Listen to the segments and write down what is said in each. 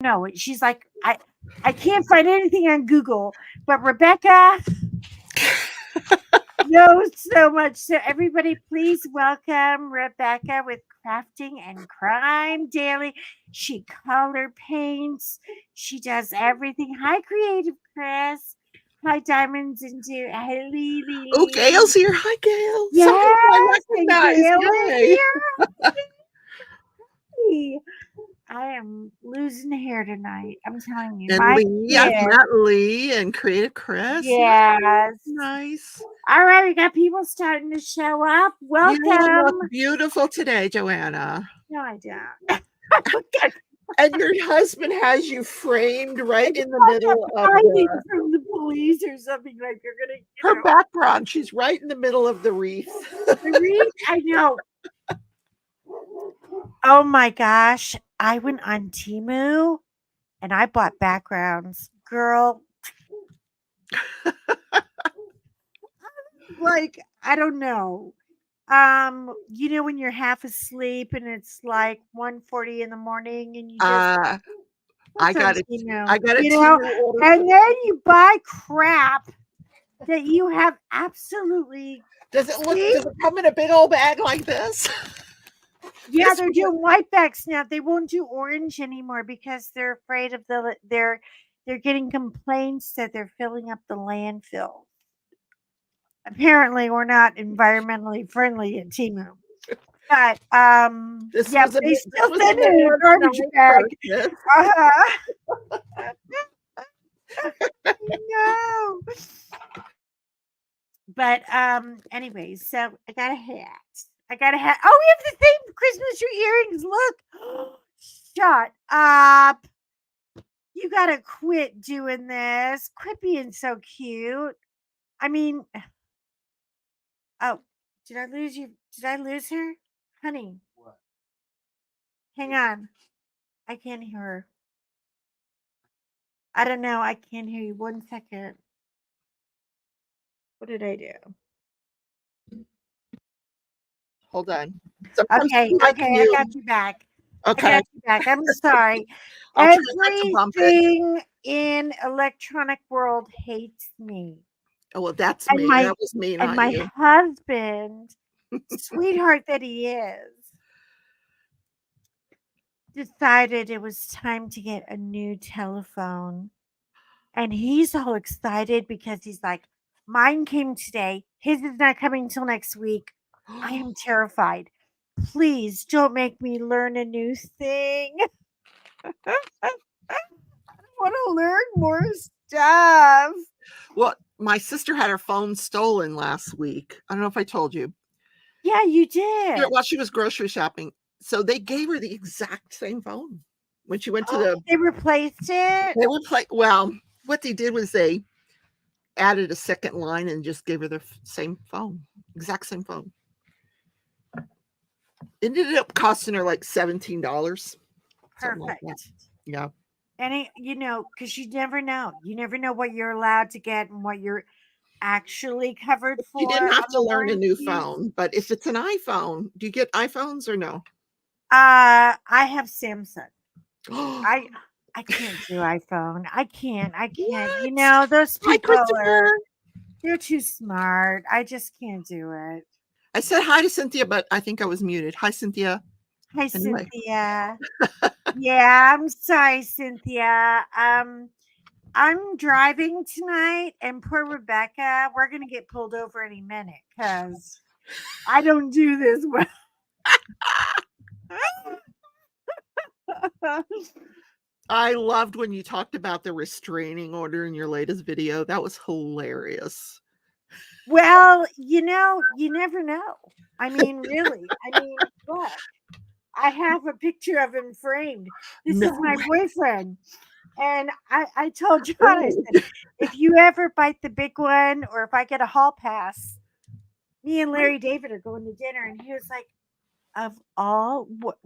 No, she's like, I can't find anything on Google, but Rebecca knows so much. So everybody, please welcome Rebecca with Crafting and Crime Daily. She color paints. She does everything. Hi, Creative Chris. Hi, Diamonds into Hi, Oh, Lily. Gail's here. Hi, Gail. Someone I Yes, and recognize. Gail is Yay. here. I am losing hair tonight. I'm telling you, And my Lee, I've kid. met Lee and Creative Chris. Yes. Nice. All right, we got people starting to show up. You Welcome. look beautiful today, Joanna. No, I don't. And your husband has you framed right in the middle of Hiding from the police or something like you're gonna. her background. She's right in the middle of the wreath. The wreath? I know. Oh my gosh! I went on Temu and I bought backgrounds, girl. Like I don't know. You know when you're half asleep and it's like 1:40 in the morning and you just I got it. I got it. you know, and then you buy crap that you have absolutely. Does it come in a big old bag like this? Yeah, they're doing white bags now. They won't do orange anymore because they're afraid of they're getting complaints that they're filling up the landfill. Apparently, we're not environmentally friendly at Temu. But they still send it in a garbage bag. No. But anyways, so I got a hat. Oh, we have the same Christmas tree earrings. Look. Shut up. You gotta quit doing this. Quit being so cute. I mean, oh, did I lose you? Did I lose her? Honey. What? Hang on. I can't hear her. I don't know. I can't hear you. 1 second. What did I do? Hold on. Okay, I got you back. Okay. I got you back. I'm sorry. Everything in electronic world hates me. Oh, well, that's me. That was me, not my you. husband, sweetheart that he is, decided it was time to get a new telephone. And he's all excited because he's like, mine came today. His is not coming till next week. I am terrified. Please don't make me learn a new thing. I want to learn more stuff. Well, my sister had her phone stolen last week. I don't know if I told you. Yeah, you did. While she was grocery shopping. So they gave her the exact same phone when she went to the. They replaced it? Well, what they did was they added a second line and just gave her the same phone, exact same phone. It ended up costing her like $17. Perfect. Like yeah. And because you never know. You never know what you're allowed to get and what you're actually covered for. You didn't have to learn a new phone, but if it's an iPhone, do you get iPhones or no? I have Samsung. I can't do iPhone. I can't. What? Those people Hi, they're too smart. I just can't do it. I said hi to Cynthia, but I think I was muted. Hi, Cynthia. Hi, anyway. Cynthia. Yeah, I'm sorry, Cynthia. I'm driving tonight, and poor Rebecca, we're gonna get pulled over any minute because I don't do this well. I loved when you talked about the restraining order in your latest video. That was hilarious. Well, you never know. I mean, really. Look, I have a picture of him framed. This is my boyfriend. And I told John, I said, if you ever bite the big one or if I get a hall pass, me and Larry David are going to dinner. And he was like, of all, what,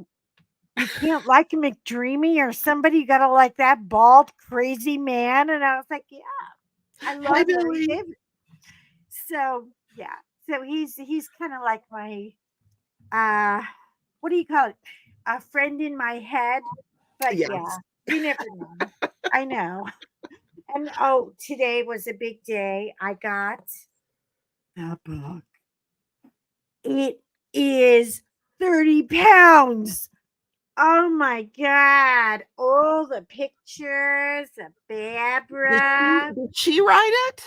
you can't like a McDreamy or somebody, you got to like that bald, crazy man. And I was like, yeah, I love Larry David. So, yeah. So he's kind of like my, what do you call it? A friend in my head. But yes. yeah. You never know. I know. And oh, today was a big day. I got the book. It is 30 pounds. Oh my God. All the pictures of Barbara. Did she write it?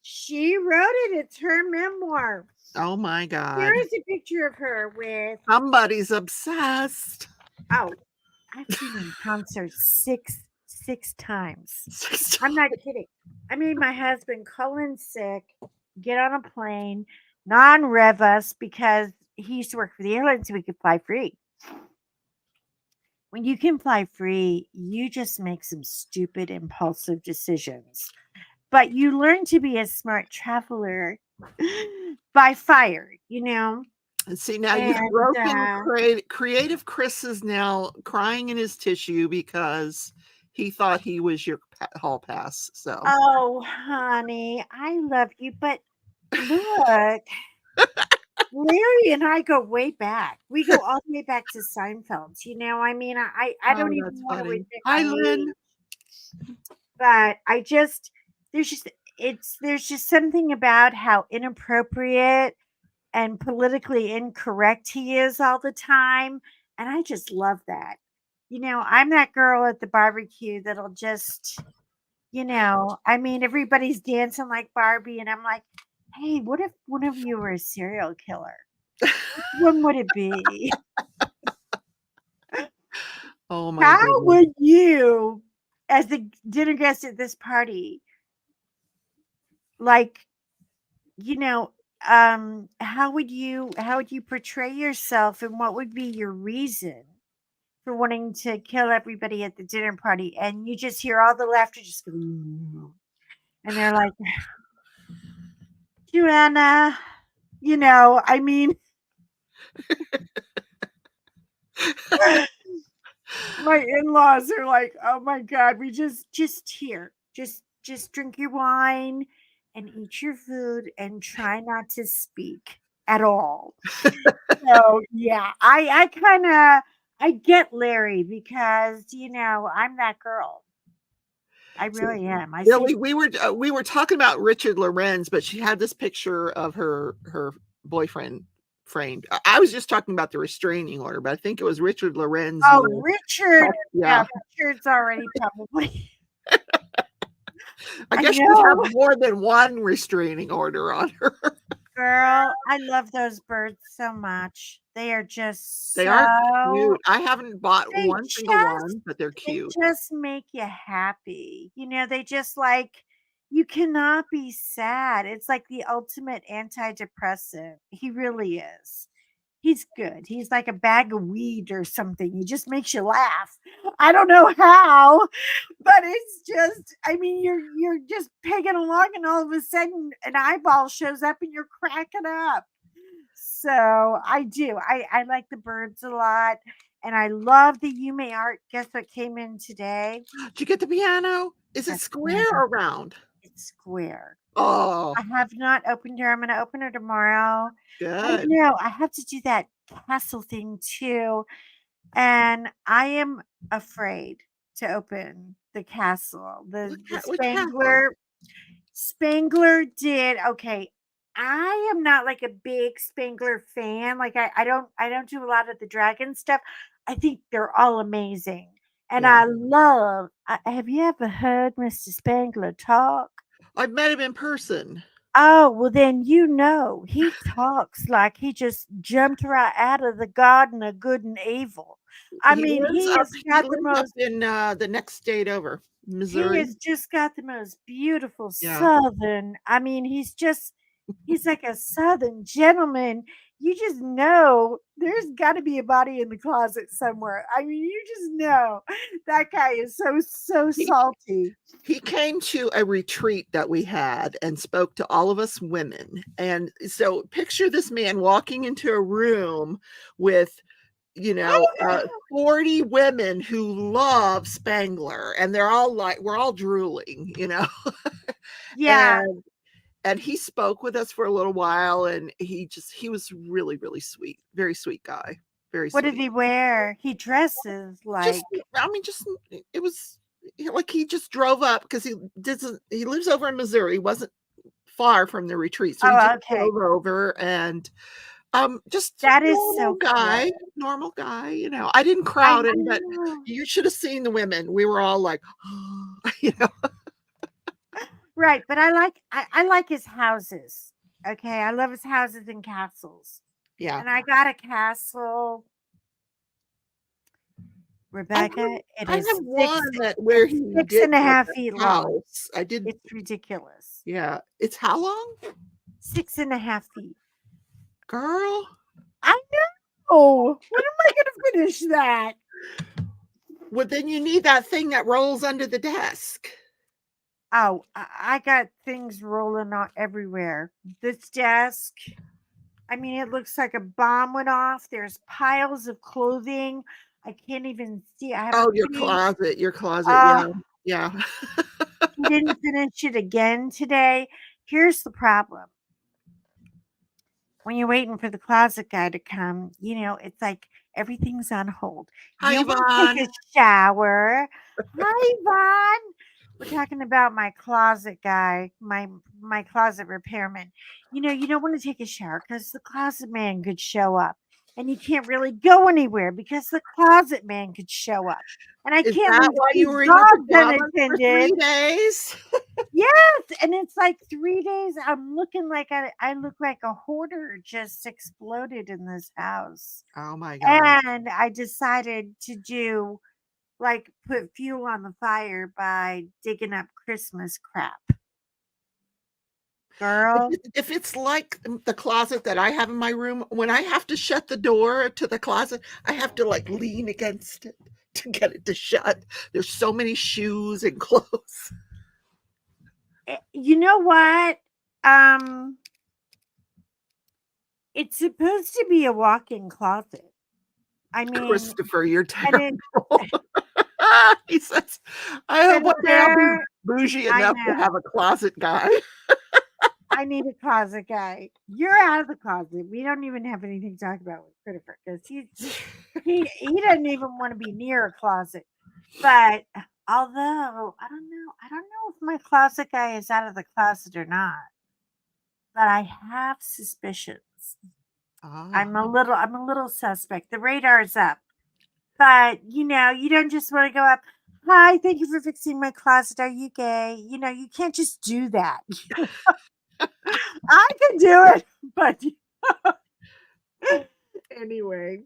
She wrote it. It's her memoir. Oh my Here God. is a picture of her with, Somebody's obsessed. oh, I've seen her in concert six times. I'm not kidding. I made my husband call in sick, get on a plane, non-rev us because he used to work for the airline so we could fly free. When you can fly free, you just make some stupid, impulsive decisions. But you learn to be a smart traveler by fire, you know? And see, now you've And broken creative Chris is now crying in his tissue because he thought he was your hall pass. So oh, honey, I love you. But look, Larry and I go way back. We go all the way back to Seinfeld. I mean, I oh, don't even that's want to funny. admit Hi, my Lynn. age, but there's just there's just something about how inappropriate and politically incorrect he is all the time, and I just love that. I'm that girl at the barbecue that'll just, I mean, everybody's dancing like Barbie, and I'm like, hey, what if one of you were a serial killer? Which one would it be? Oh my How goodness. would you, as the dinner guest at this party, like, you know, how would you portray yourself, and what would be your reason for wanting to kill everybody at the dinner party? And you just hear all the laughter just go, and they're like, Joanna, I mean, my in-laws are like, oh my God, we just here. Just drink your wine and eat your food and try not to speak at all. So yeah, I kind of I get Larry because I'm that girl. I So, really am. I see. Billy, we were talking about Richard Lorenz, but she had this picture of her boyfriend framed. I was just talking about the restraining order, but I think it was Richard Lorenz. Oh, Richard. Yeah, Yeah, Richard's already probably. I I guess she'd have know, more than one restraining order on her. girl. I love those birds so much. They are just They are so. cute. I haven't bought They one single just one, but they're they cute. just make you happy. They just like you cannot be sad. It's like the ultimate antidepressant. He really is. He's good. He's like a bag of weed or something. He just makes you laugh. I don't know how, but it's just I mean you're just pegging along and all of a sudden an eyeball shows up and you're cracking up. So I do. I like the birds a lot. And I love the Yume art. Guess what came in today? Did you get the piano? Is it That's square piano. or round? It's square. Oh, I have not opened her. I'm going to open her tomorrow. I good. know. I have to do that castle thing too. And I am afraid to open the castle. The Which castle? Spangler did okay. I am not like a big Spangler fan. Like I don't do a lot of the dragon stuff. I think they're all amazing. And Yeah. I love have you ever heard Mr. Spangler talk? I've met him in person. Oh, well then he talks like he just jumped right out of the garden of good and evil. I He mean, lives he up has he got the lives up most in, the next state over, He Missouri. has just got the most beautiful Yeah. southern. I mean, he's like a southern gentleman. You just know there's got to be a body in the closet somewhere. I mean, you just know that guy is so He salty. he came to a retreat that we had and spoke to all of us women, and so picture this man walking into a room with, I 40 women who love Spangler, and they're all like we're all drooling. Yeah, And he spoke with us for a little while, and he was really, really sweet, very sweet guy, Very What did sweet. he wear? He dresses Just, like I mean, just it was like he just drove up because he lives over in Missouri. He wasn't far from the retreat, so he oh, just okay. drove over and just That is so cool. normal guy. You know, I didn't I crowd him, but know. you should have seen the women. We were all like, you know, Right, but I like his houses. Okay, I love his houses and castles. yeah. And I got a castle, I have, Rebecca. It I is have one that where it's he six did and a like half a feet long. house. I did, It's ridiculous. yeah. It's how long, 6.5 feet. girl? I know. When am I going to finish that? Well, then you need that thing that rolls under the desk. Oh, I got things rolling out everywhere. This desk, I mean, it looks like a bomb went off. There's piles of clothing. I can't even see. I have a Oh, pretty, your closet. uh, Yeah, yeah. he didn't finish it again today. Here's the problem. When you're waiting for the closet guy to come, it's like everything's on hold. Hi, You don't want to take Yvonne. a shower. Hi, Yvonne. We're talking about my closet guy, my closet repairman. You don't want to take a shower because the closet man could show up, and you can't really go anywhere because the closet man could show up, and I Is can't that leave why you 2 were in your dogs pajamas for unattended. 3 days? Yes, and it's like 3 days. I'm looking like I look like a hoarder just exploded in this house. Oh my god. And I decided to put fuel on the fire by digging up Christmas crap. Girl, If it's like the closet that I have in my room, when I have to shut the door to the closet, I have to like lean against it to get it to shut. There's so many shoes and clothes. you know what? Um, it's supposed to be a walk-in closet. I mean, Christopher, you're and terrible. it He says, I hope and one day I'll be there bougie I enough to know. have a closet guy. I need a closet guy. You're out of the closet. We don't even have anything to talk about with Christopher because he doesn't even want to be near a closet. But although I don't know if my closet guy is out of the closet or not. But I have suspicions. Ah. I'm a little suspect. The radar is up. But you don't just want to go up. Hi, thank you for fixing my closet. Are you gay? You can't just do that. I can do it, but anyway,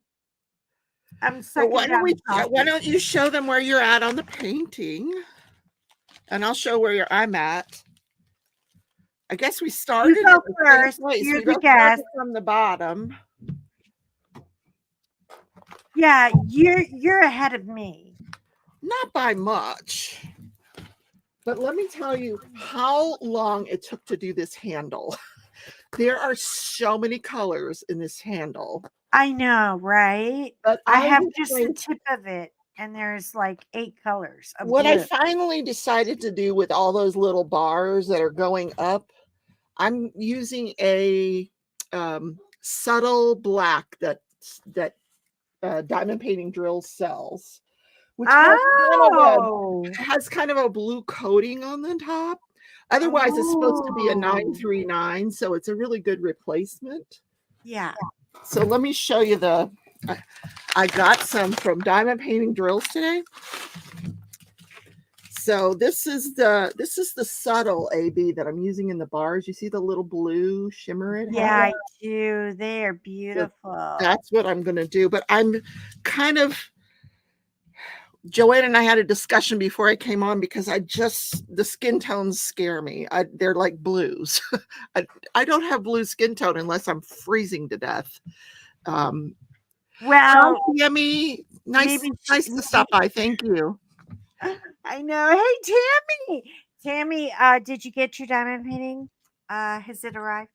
I'm So sucking down the why coffee. don't you show them where you're at on the painting? And I'll show where I'm at. I guess we You started go at the same first. place. You're We the both started guest. from the bottom. Yeah, you're ahead of me. Not by much. But let me tell you how long it took to do this handle. There are so many colors in this handle. I know, right? But I I have was just the like, tip of it, and there's like 8 colors of what I blue. finally decided to do with all those little bars that are going up, I'm using a subtle black that diamond painting drill sells, which Oh. has kind of a blue coating on the top. Otherwise, it's supposed to be a Oh. 939, so it's a really good replacement. Yeah. So let me show you I got some from Diamond Painting Drills today. So this is the subtle AB that I'm using in the bars. You see the little blue shimmer it Yeah, has? I do. They are So beautiful. that's what I'm going to do. But I'm kind of Joanna and I had a discussion before I came on because the skin tones scare me. They're like blues. I don't have blue skin tone unless I'm freezing to death. Hi, Well, Yummy. maybe Nice to stop by. Thank you. I know. Hey, Tammy. Tammy, did you get your diamond painting? Has it arrived?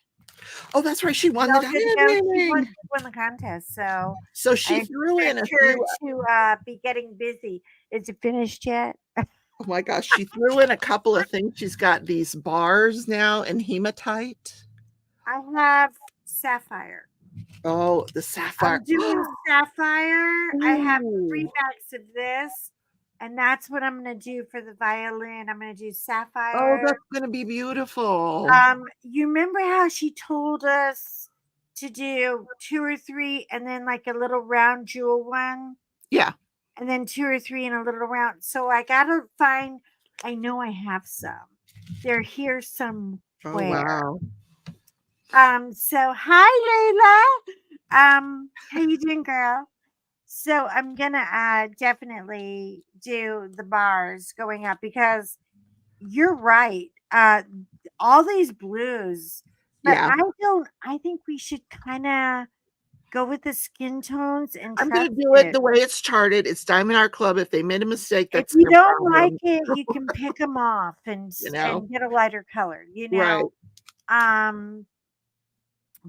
Oh, that's right. She won the All good to diamond go. painting. She won the contest, so So I she threw in a expect her few. to be getting busy. Is it finished yet? Oh my gosh, she threw in a couple of things. She's got these bars now in hematite. I have sapphire. Oh, the sapphire. I'm doing sapphire. I have 3 Ooh. bags of this, and that's what I'm gonna do for the violin. I'm gonna do Oh, sapphire. that's gonna be beautiful. You remember how she told us to do 2 or 3 and then like a little round jewel one, Yeah. and then 2 or 3 and a little round. So I gotta find. I know I have some. They're here Oh, somewhere. wow. So hi Layla. How you doing, girl? So I'm gonna definitely do the bars going up because you're right. All these blues, but Yeah. I think we should kind of go with the skin tones and I'm gonna trust do it it. the way it's charted. It's Diamond Art Club. If they made a mistake, If that's you their don't like problem, it, you can pick them off you know? and get a lighter color. Right. Um,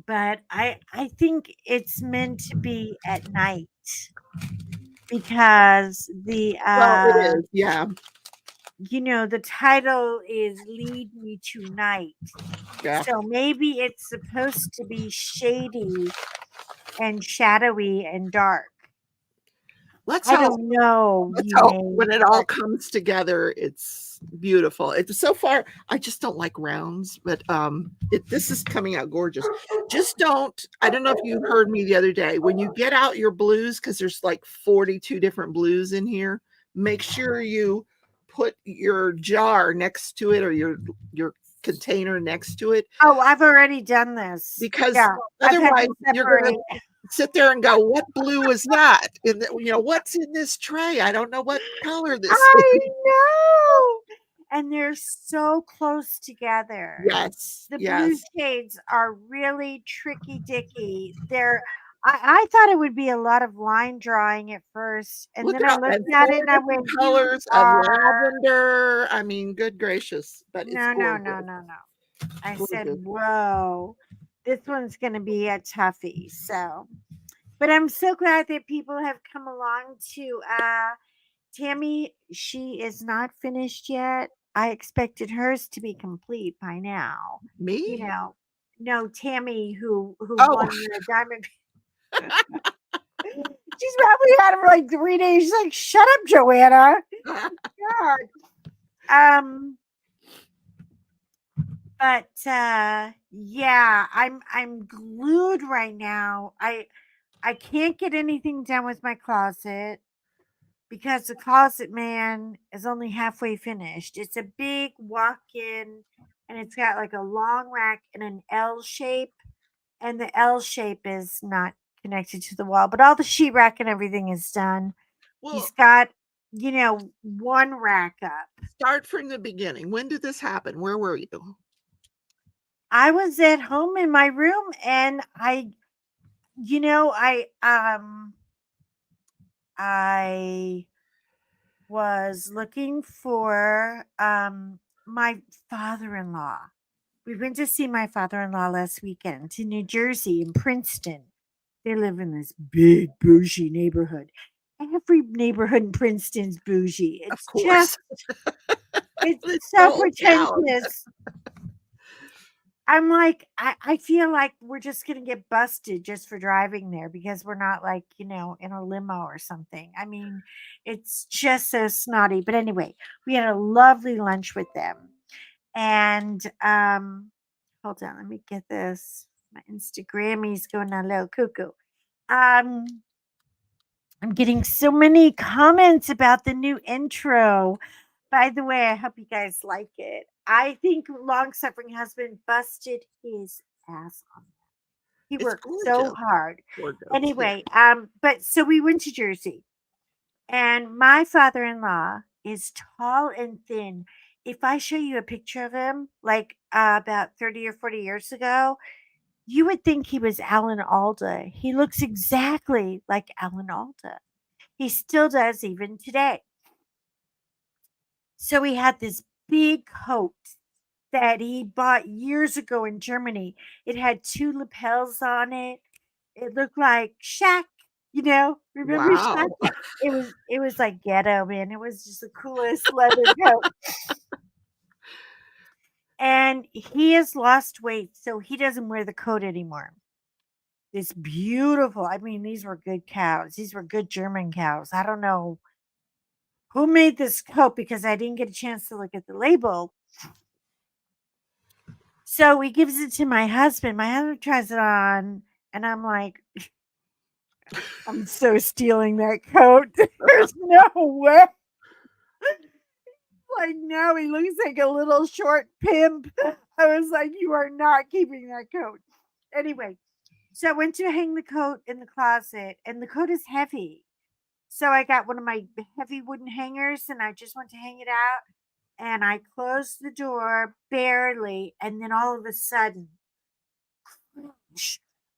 but I think it's meant to be at night because Well, it is, yeah. the title is Lead Me to Night. Yeah. So maybe it's supposed to be shady and shadowy and dark. Let's I hope. don't know, Let's you hope may, when it all but comes together, it's beautiful. It's so far, I just don't like rounds, but this is coming out gorgeous. Just don't. I don't know if you heard me the other day. When you get out your blues, because there's like 42 different blues in here, make sure you put your jar next to it or your container next to it, oh, I've already done this. because Yeah, I've had otherwise to you're gonna separate. sit there and go, "What blue is that? And what's in this tray? I don't know what color this I is." know. And they're so close together. Yes, The blue yes. shades are really tricky dicky. I thought it would be a lot of line drawing at first, and Look then at I all looked and at 4 it and I different went, "You colors of are lavender. I mean, good gracious, but it's no, no, no, gorgeous, no, no." I said, gorgeous. "Whoa, this one's going to be a toughie." So, but I'm so glad that people have come along to Tammy. She is not finished yet. I expected hers to be complete by now. You Me? know, no, Tammy who Oh, won the diamond. She's probably had it for like 3 days. She's like, "Shut up, Joanna." God. Um, but yeah, I'm glued right now. I can't get anything done with my closet because the closet man is only halfway finished. It's a big walk-in and it's got like a long rack in an L shape, and the L shape is not connected to the wall, but all the sheetrock and everything is done. He's well, got, one rack up. start from the beginning. When did this happen? Where were you? I was at home in my room and I was looking for my father-in-law. We went to see my father-in-law last weekend to New Jersey in Princeton. They live in this big bougie neighborhood. Every neighborhood in Princeton's bougie. Of It's just course. it's It's the so whole town. pretentious. I'm like, I feel like we're just gonna get busted just for driving there because we're not like, in a limo or something. I mean, it's just so snotty. But anyway, we had a lovely lunch with them. And hold on, let me get this. My Instagrammy's going a little cuckoo. Um, I'm getting so many comments about the new intro. By the way, I hope you guys like it. I think long suffering husband busted his ass on that. He It's worked so gorgeous, hard. gorgeous, yeah. Anyway, but so we went to Jersey, and my father-in-law is tall and thin. If I show you a picture of him, like about 30 or 40 years ago, you would think he was Alan Alda. He looks exactly like Alan Alda. He still does even today. So he had this big coat that he bought years ago in Germany. It had 2 lapels on it. It looked like Shaq, remember Shaq? Wow. It was like ghetto, man. It was just the coolest leather coat. And he has lost weight, so he doesn't wear the coat anymore. this beautiful, I mean, these were good cows. These were good German cows. I don't know who made this coat because I didn't get a chance to look at the label. So he gives it to my husband. My husband tries it on, and I'm like, I'm so stealing that coat. There's no way. Like, now he looks like a little short pimp. I was like, you are not keeping that coat. Anyway, so I went to hang the coat in the closet, and the coat is heavy. So I got one of my heavy wooden hangers, and I just went to hang it out. And I closed the door barely, and then all of a sudden,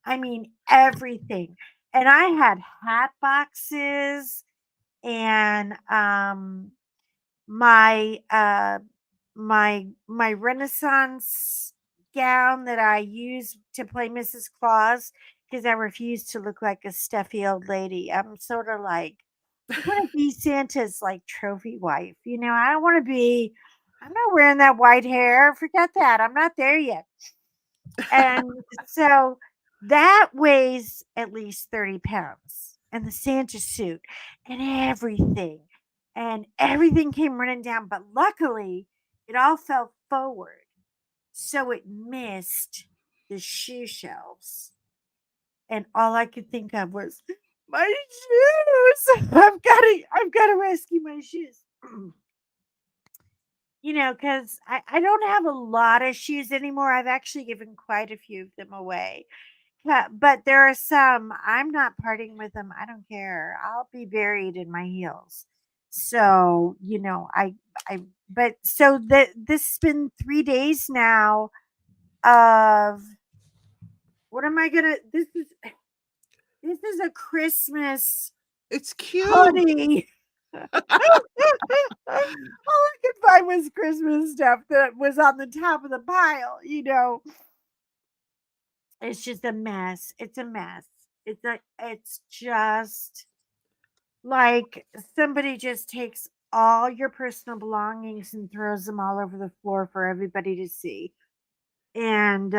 I mean, everything. And I had hat boxes and my my Renaissance gown that I use to play Mrs. Claus because I refuse to look like a stuffy old lady. I'm sort of like I want to be Santa's like trophy wife. You know, I don't want to be. I'm not wearing that white hair. Forget that. I'm not there yet. And so that weighs at least 30 pounds. And the Santa suit and everything. And everything came running down. But luckily, it all fell forward. So it missed the shoe shelves. And all I could think of was my shoes. I've got to rescue my shoes. You know, because I don't have a lot of shoes anymore. I've actually given quite a few of them away. Yeah, but there are some I'm not parting with them. I don't care. I'll be buried in my heels. So, you know, I but so this has been 3 days now of what am I gonna this is a Christmas It's cute. hoodie. All I could find was Christmas stuff that was on the top of the pile, you know. It's just a mess. It's a mess. It's just like somebody just takes all your personal belongings and throws them all over the floor for everybody to see. And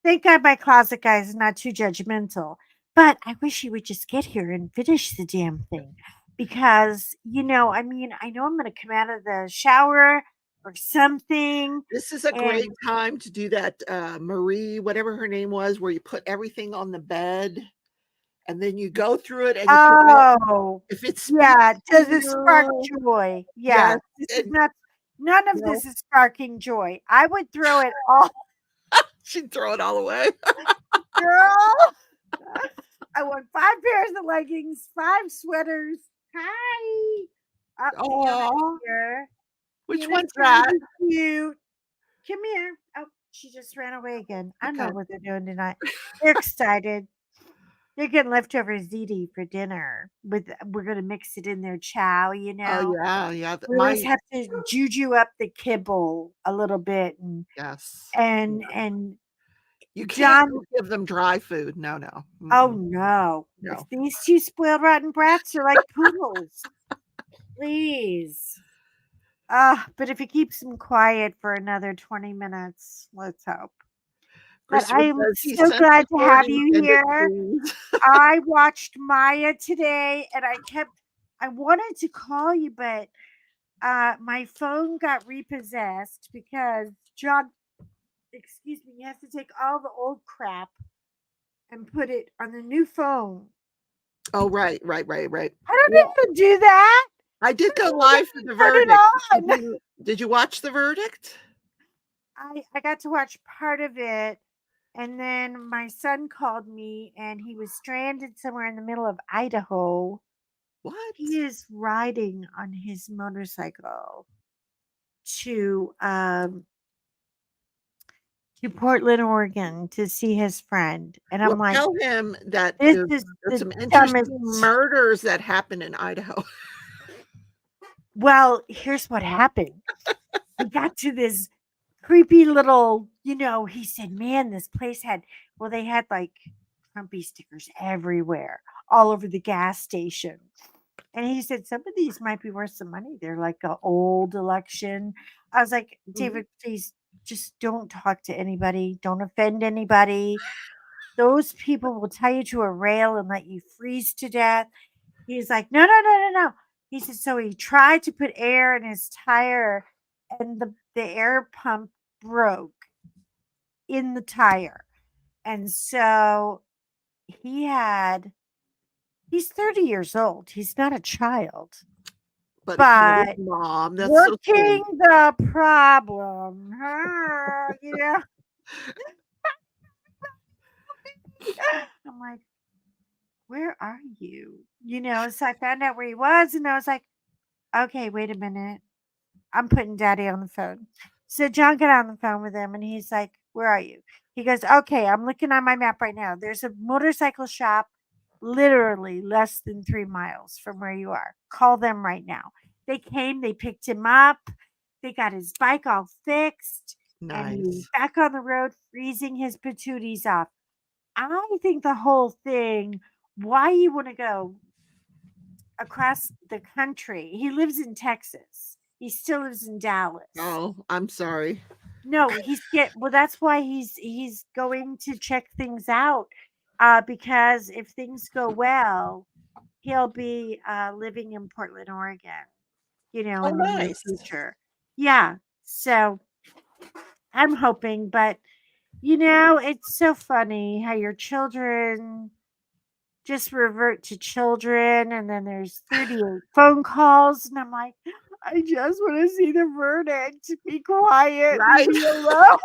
thank God my closet guy is not too judgmental. But I wish he would just get here and finish the damn thing. Because, you know, I mean, I know I'm gonna come out of the shower or something. This is a great And time to do that, Marie, whatever her name was, where you put everything on the bed, and then you go through it and you put it oh, if it speaks yeah, to does it spark you. joy? Yes, Yeah, this is and not none of no, this is sparking joy. I would throw it all she'd throw it all away. girl. I want 5 pairs of leggings, 5 sweaters. Hi. Fiona Aw, here. which Fiona's one's trying to that? be cute. Come here. Oh, she just ran away again. I don't know Okay. what they're doing tonight. They're excited. They're getting leftover ziti for dinner. We're gonna mix it in their chow, you Oh, know. yeah, yeah, We always my have to juju up the kibble a little bit yes. and Yeah. and You can't John just give them dry food. No, no. oh Mm-mm. no. If No. these 2 spoiled rotten brats are like poodles, please. But if he keeps them quiet for another 20 minutes, let's hope. But Christopher I am says he so sent the glad to word have you intended, here. please. I watched Maya today and I wanted to call you, but my phone got repossessed because John, excuse me, he has to take all the old crap and put it on the new phone. Oh, right, right, right, right. I don't Well, even do that. I did go I don't live for even the turn it verdict. on. Did you watch the verdict? I got to watch part of it, and then my son called me, and he was stranded somewhere in the middle of Idaho. He What? is riding on his motorcycle to Portland, Oregon, to see his friend, and Well, I'm like, tell him that this there's is there's the some dumbest. interesting murders that happen in Idaho. Well, here's what happened. We got to this creepy little, you know, he said, man, this place had, well, they had like Trumpy stickers everywhere, all over the gas station. And he said, some of these might be worth some money. They're like an old election. I was like, Mhm. David, please just don't talk to anybody. Don't offend anybody. those people will tie you to a rail and let you freeze to death. He's like, no, no, no, no, no. He said, so he tried to put air in his tire and the air pump broke in the tire. And so he had, he's 30 years old. He's not a child, But he called his but mom. That's so working sweet. the problem. I'm like, where are you? So I found out where he was and I was like, okay, wait a minute. I'm putting daddy on the phone. So John got on the phone with him and he's like, where are you? He goes, okay, I'm looking on my map right now. There's a motorcycle shop literally less than 3 miles from where you are. Call them right now. They came, they picked him up, they got his bike all fixed, and he's Nice. back on the road freezing his patooties off. I think the whole thing, why you want to go across the country. He lives in Texas. He still lives in Dallas. Oh, I'm sorry. No, well, that's why he's going to check things out. Because if things go well, he'll be living in Portland, Oregon, Oh, in the near nice. future. Yeah. So I'm hoping, but it's so funny how your children just revert to children and then there's 38 phone calls and I'm like, I just want to see the verdict. Be quiet, leave Right. me alone.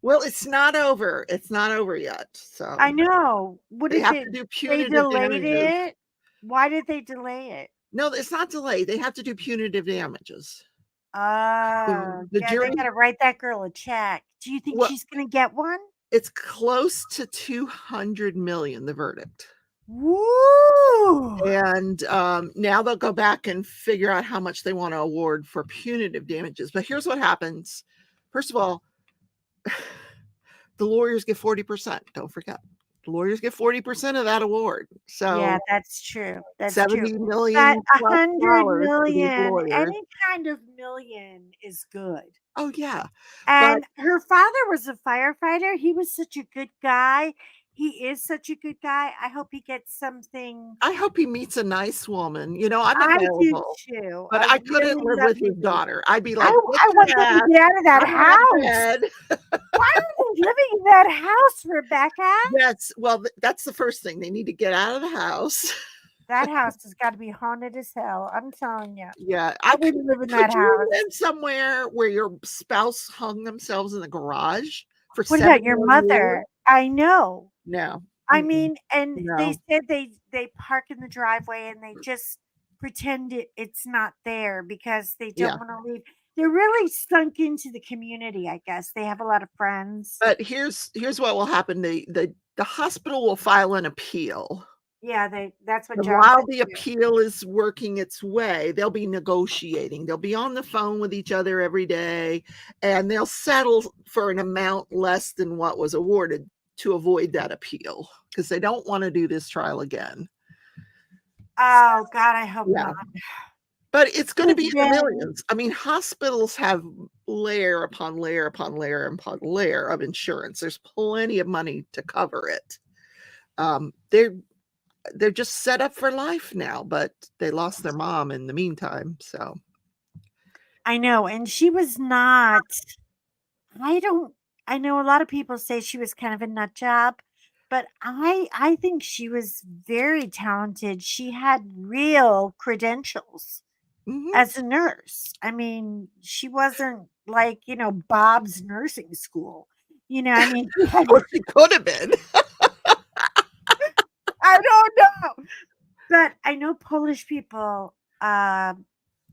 Well, it's not over. It's not over yet. So I know. What they did have to do they punitive delayed damages. it? Why did they delay it? No, it's not delayed. They have to do punitive damages. Oh, The yeah, they jury, gotta write that girl a check. Do you think well, she's gonna get one? it's close to 200 million, the verdict. Woo! And now they'll go back and figure out how much they want to award for punitive damages. But here's what happens. First of all, the lawyers get 40%. Don't forget. The lawyers get 40% of that award. Yeah, So that's true. That's true. 70 But million a plus hundred dollars for these million, lawyers. any kind of million is good. Oh, yeah. But And her father was a firefighter. He was such a good guy. He is such a good guy. I hope he gets something. I hope he meets a nice woman. I'm I do available, too. but I I couldn't really live love with his you. daughter. I'd be I like, "Get I want your them to ass get out of that out of my house. bed." Why are they living in that house, Rebecca? Yes, well, that's the first thing. They need to get out of the house. That house has got to be haunted as hell. I'm telling you. Yeah, I wouldn't live in that could you house. live somewhere where your spouse hung themselves in the garage for What 7 about your more years? mother? I know. No. I Mm-mm. mean, and they No. said they park in the driveway and they just pretend it's not there because they don't Yeah. want to leave. They're really sunk into the community, I guess. They have a lot of friends. But here's what will happen. The hospital will file an appeal. Yeah, that's what And John while said the too. appeal is working its way, they'll be negotiating. They'll be on the phone with each other every day, and they'll settle for an amount less than what was awarded to avoid that appeal because they don't want to do this trial again. Oh God, I hope Yeah. not. But it's going to be in the Then millions. I mean, hospitals have layer upon layer upon layer upon layer of insurance. There's plenty of money to cover it. They're just set up for life now, but they lost their mom in the meantime. So I know, and she was not. I don't. I know a lot of people say she was kind of a nut job, but I think she was very talented. She had real credentials mhm. as a nurse. I mean, she wasn't like Bob's nursing school. I mean, she had. Or she could have been. I don't know, but I know Polish people. I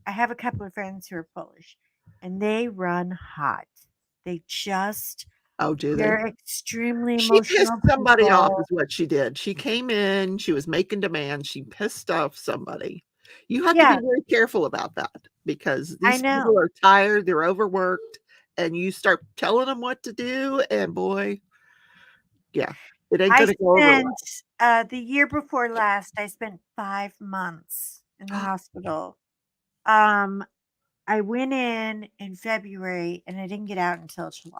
have a couple of friends who are Polish, and they run hot. They just Oh, do they? They're extremely She pissed emotional somebody off people. is what she did. She came in, she was making demands, she pissed off somebody. You have to be Yeah, very careful about that because I these people know. are tired, they're overworked, and you start telling them what to do, and boy, yeah, it ain't I gonna go over spent, well. the year before last, I spent 5 months in the hospital. Um, I went in February, and I didn't get out until July.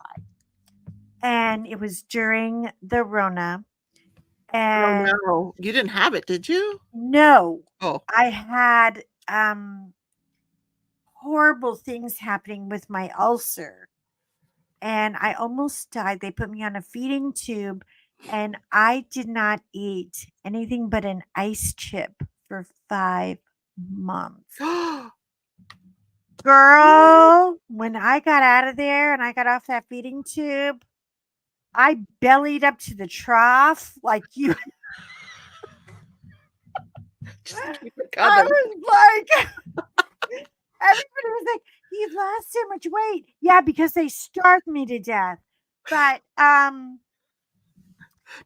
and it was during the Rona. Oh, And no. You didn't have it, did you? no, Oh. I had horrible things happening with my ulcer, and I almost died. They put me on a feeding tube, and I did not eat anything but an ice chip for 5 months. Girl, when I got out of there and I got off that feeding tube, I bellied up to the trough like you. Just keep it I coming. was like, everybody was like, "You've lost so much weight." Yeah, because they starved me to death. But No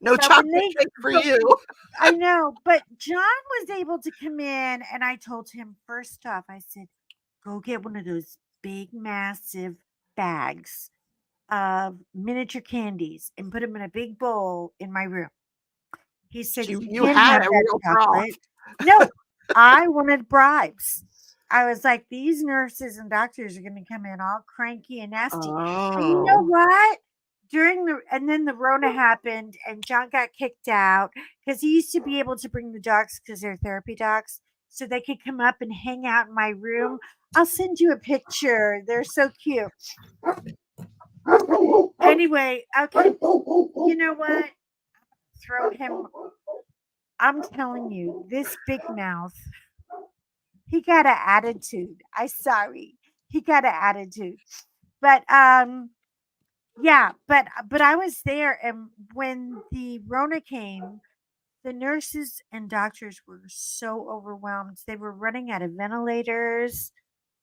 but when chocolate they cake for but you. I know, but John was able to come in, and I told him first off, I said, "Go get one of those big, massive bags of miniature candies and put them in a big bowl in my room." He said, You "You you can't had have a that real prof. chocolate." No, I wanted bribes. I was like, "These nurses and doctors are gonna come in all cranky and nasty." And you know Oh. what? And then the Rona happened and John got kicked out because he used to be able to bring the dogs because they're therapy dogs, so they could come up and hang out in my room. I'll send you a picture. They're so cute. Anyway, okay. You know what? Throw him. I'm telling you, this big mouth, he got an attitude. I sorry. He got an attitude. But yeah, but I was there, and when the Rona came, the nurses and doctors were so overwhelmed. They were running out of ventilators.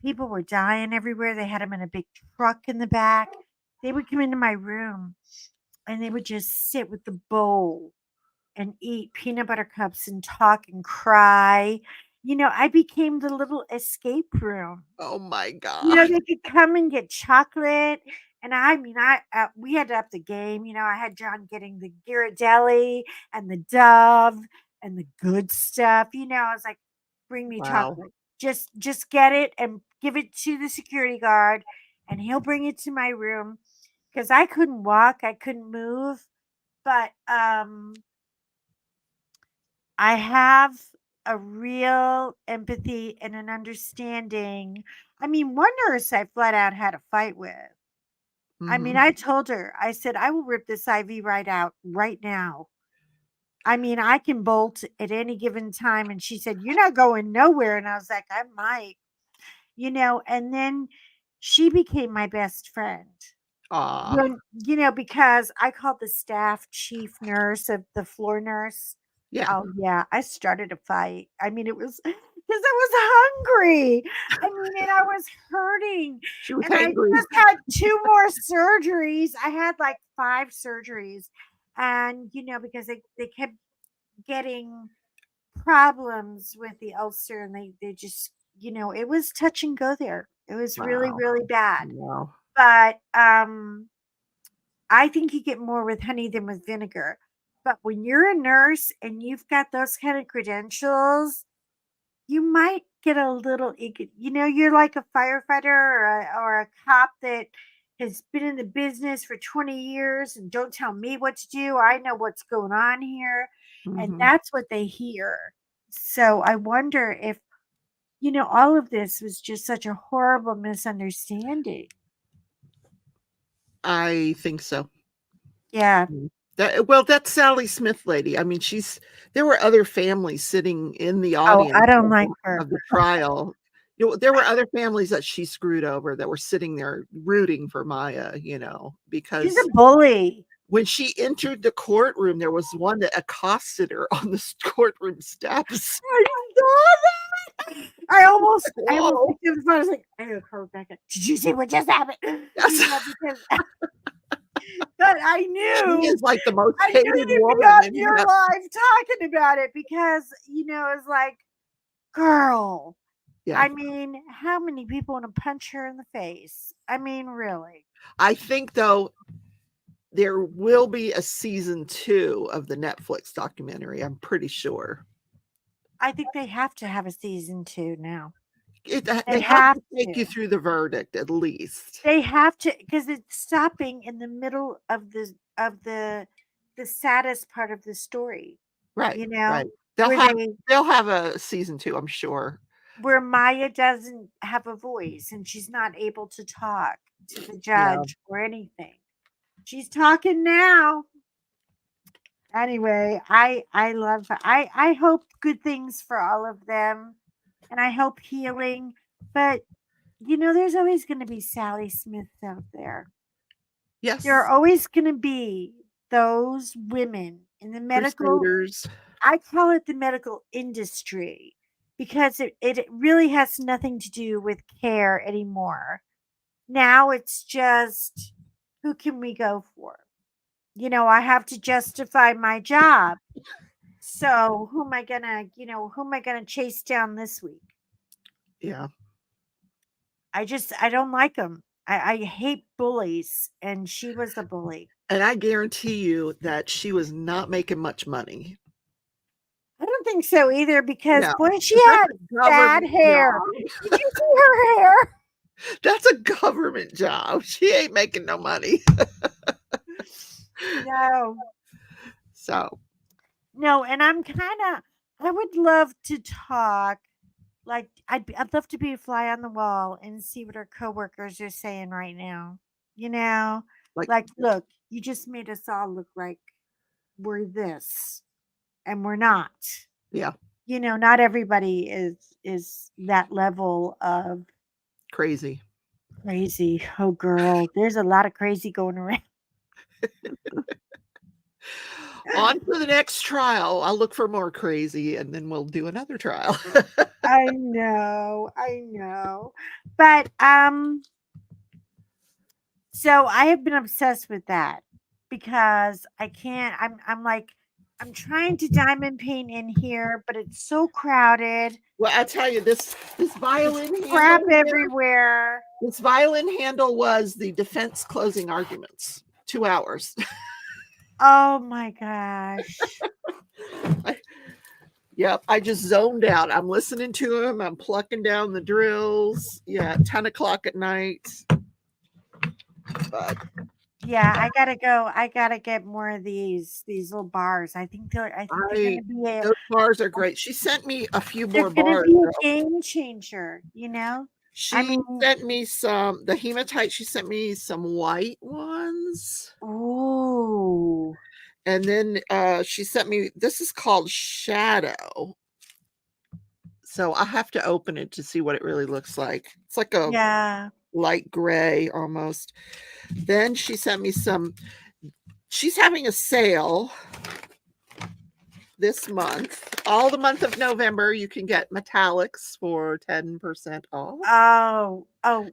People were dying everywhere. They had them in a big truck in the back. They would come into my room and they would just sit with the bowl and eat peanut butter cups and talk and cry. I became the little escape room. Oh my god. They could come and get chocolate. And I mean, we had to up the game. I had John getting the Ghirardelli and the Dove and the good stuff. I was like, bring me Wow. chocolate. Just get it and give it to the security guard, and he'll bring it to my room because I couldn't walk, I couldn't move. But I have a real empathy and an understanding. I mean, one nurse I flat out had a fight with. I mean, Mhm. I told her, I said, I will rip this IV right out right now. I mean, I can bolt at any given time. And she said, "You're not going nowhere." And I was like, "I might, and then she became my best friend. Aw. Because I called the staff chief nurse of the floor nurse. Yeah. Oh, yeah, I started a fight. I mean, it was because I was hungry. I mean, and I was hurting, She was and I angry. just had 2 more surgeries. I had, like, 5 surgeries, and, because they kept getting problems with the ulcer, and they just it was touch and go there. It was really, Wow. really bad. Wow. But, I think you get more with honey than with vinegar. But when you're a nurse and you've got those kind of credentials, you might get a little you're like a firefighter or a cop that has been in the business for 20 years, and don't tell me what to do. I know what's going on here. And Mhm. that's what they hear. So I wonder if, all of this was just such a horrible misunderstanding. I think so. Yeah. Well, that Sally Smith lady, I mean, there were other families sitting in the Oh, I audience don't of like the her. trial. There were other families that she screwed over that were sitting there rooting for Maya, She's a because bully. when she entered the courtroom, there was one that accosted her on the courtroom steps. I saw that. I almost Whoa. picked up the phone. I was like, I gotta call Rebecca. Did you see what just happened? Yes. Because but She is like the most I knew hated you'd be woman on in your that. live talking about it because it's like, girl. Yeah. I mean, how many people want to punch her in the face? I mean, really. I think though there will be a season 2 of the Netflix documentary. I'm pretty sure. I think they have to have a season 2 now. They They have have to take you to. through the verdict at least. They have to, because it's stopping in the middle of the saddest part of the story, Right, you know, right. They'll where have they they'll have a season 2, I'm sure. where Maya doesn't have a voice and she's not able to talk to the Yeah. judge or anything. She's talking now. Anyway, I love I hope good things for all of them, and I hope healing. But there's always going to be Sally Smiths out there. There are Yes. always going to be those women in the medical, Crusaders. I call it the medical industry, because it really has nothing to do with care anymore. Now it's just, who can we go for? I have to justify my job. So who am I gonna chase down this week? Yeah. I don't like them. I hate bullies, and she was a bully. And I guarantee you that she was not making much money. I don't think so either, because No, boy, she 'cause had that's a bad government hair. job. Did you see her hair? That's a government job. She ain't making no money. No, So, no, and I would love to talk. Like, I'd love to be a fly on the wall and see what our coworkers are saying right now. You know, like, like, look, you just made us all look like we're this, and we're not. yeah, Not everybody is that level of crazy. crazy. Oh, girl, there's a lot of crazy going around. On to the next trial. I'll look for more crazy and then we'll do another trial. I know, but so I have been obsessed with that, because I can't. I'm like, I'm trying to diamond paint in here, but it's so crowded. Well, I tell you, this There's violin crap handle here, everywhere. this violin handle was the defense closing arguments. 2 hours. Oh my gosh. Yep, I just zoned out. I'm listening to him. I'm plucking down the drills. Yeah, 10 o'clock at night. But Yeah, I gotta go. I gotta get more of these little bars. I think they're I gonna be a those bars are great. She sent me a few they're more gonna bars. be Though. a game changer. I She mean, sent me the hematite. She sent me some white ones. ooh, And then she sent me, this is called Shadow. So I have to open it to see what it really looks like. It's like a yeah, light gray almost. Then she sent me she's having a sale this month. All the month of November, you can get metallics for 10% off. oh,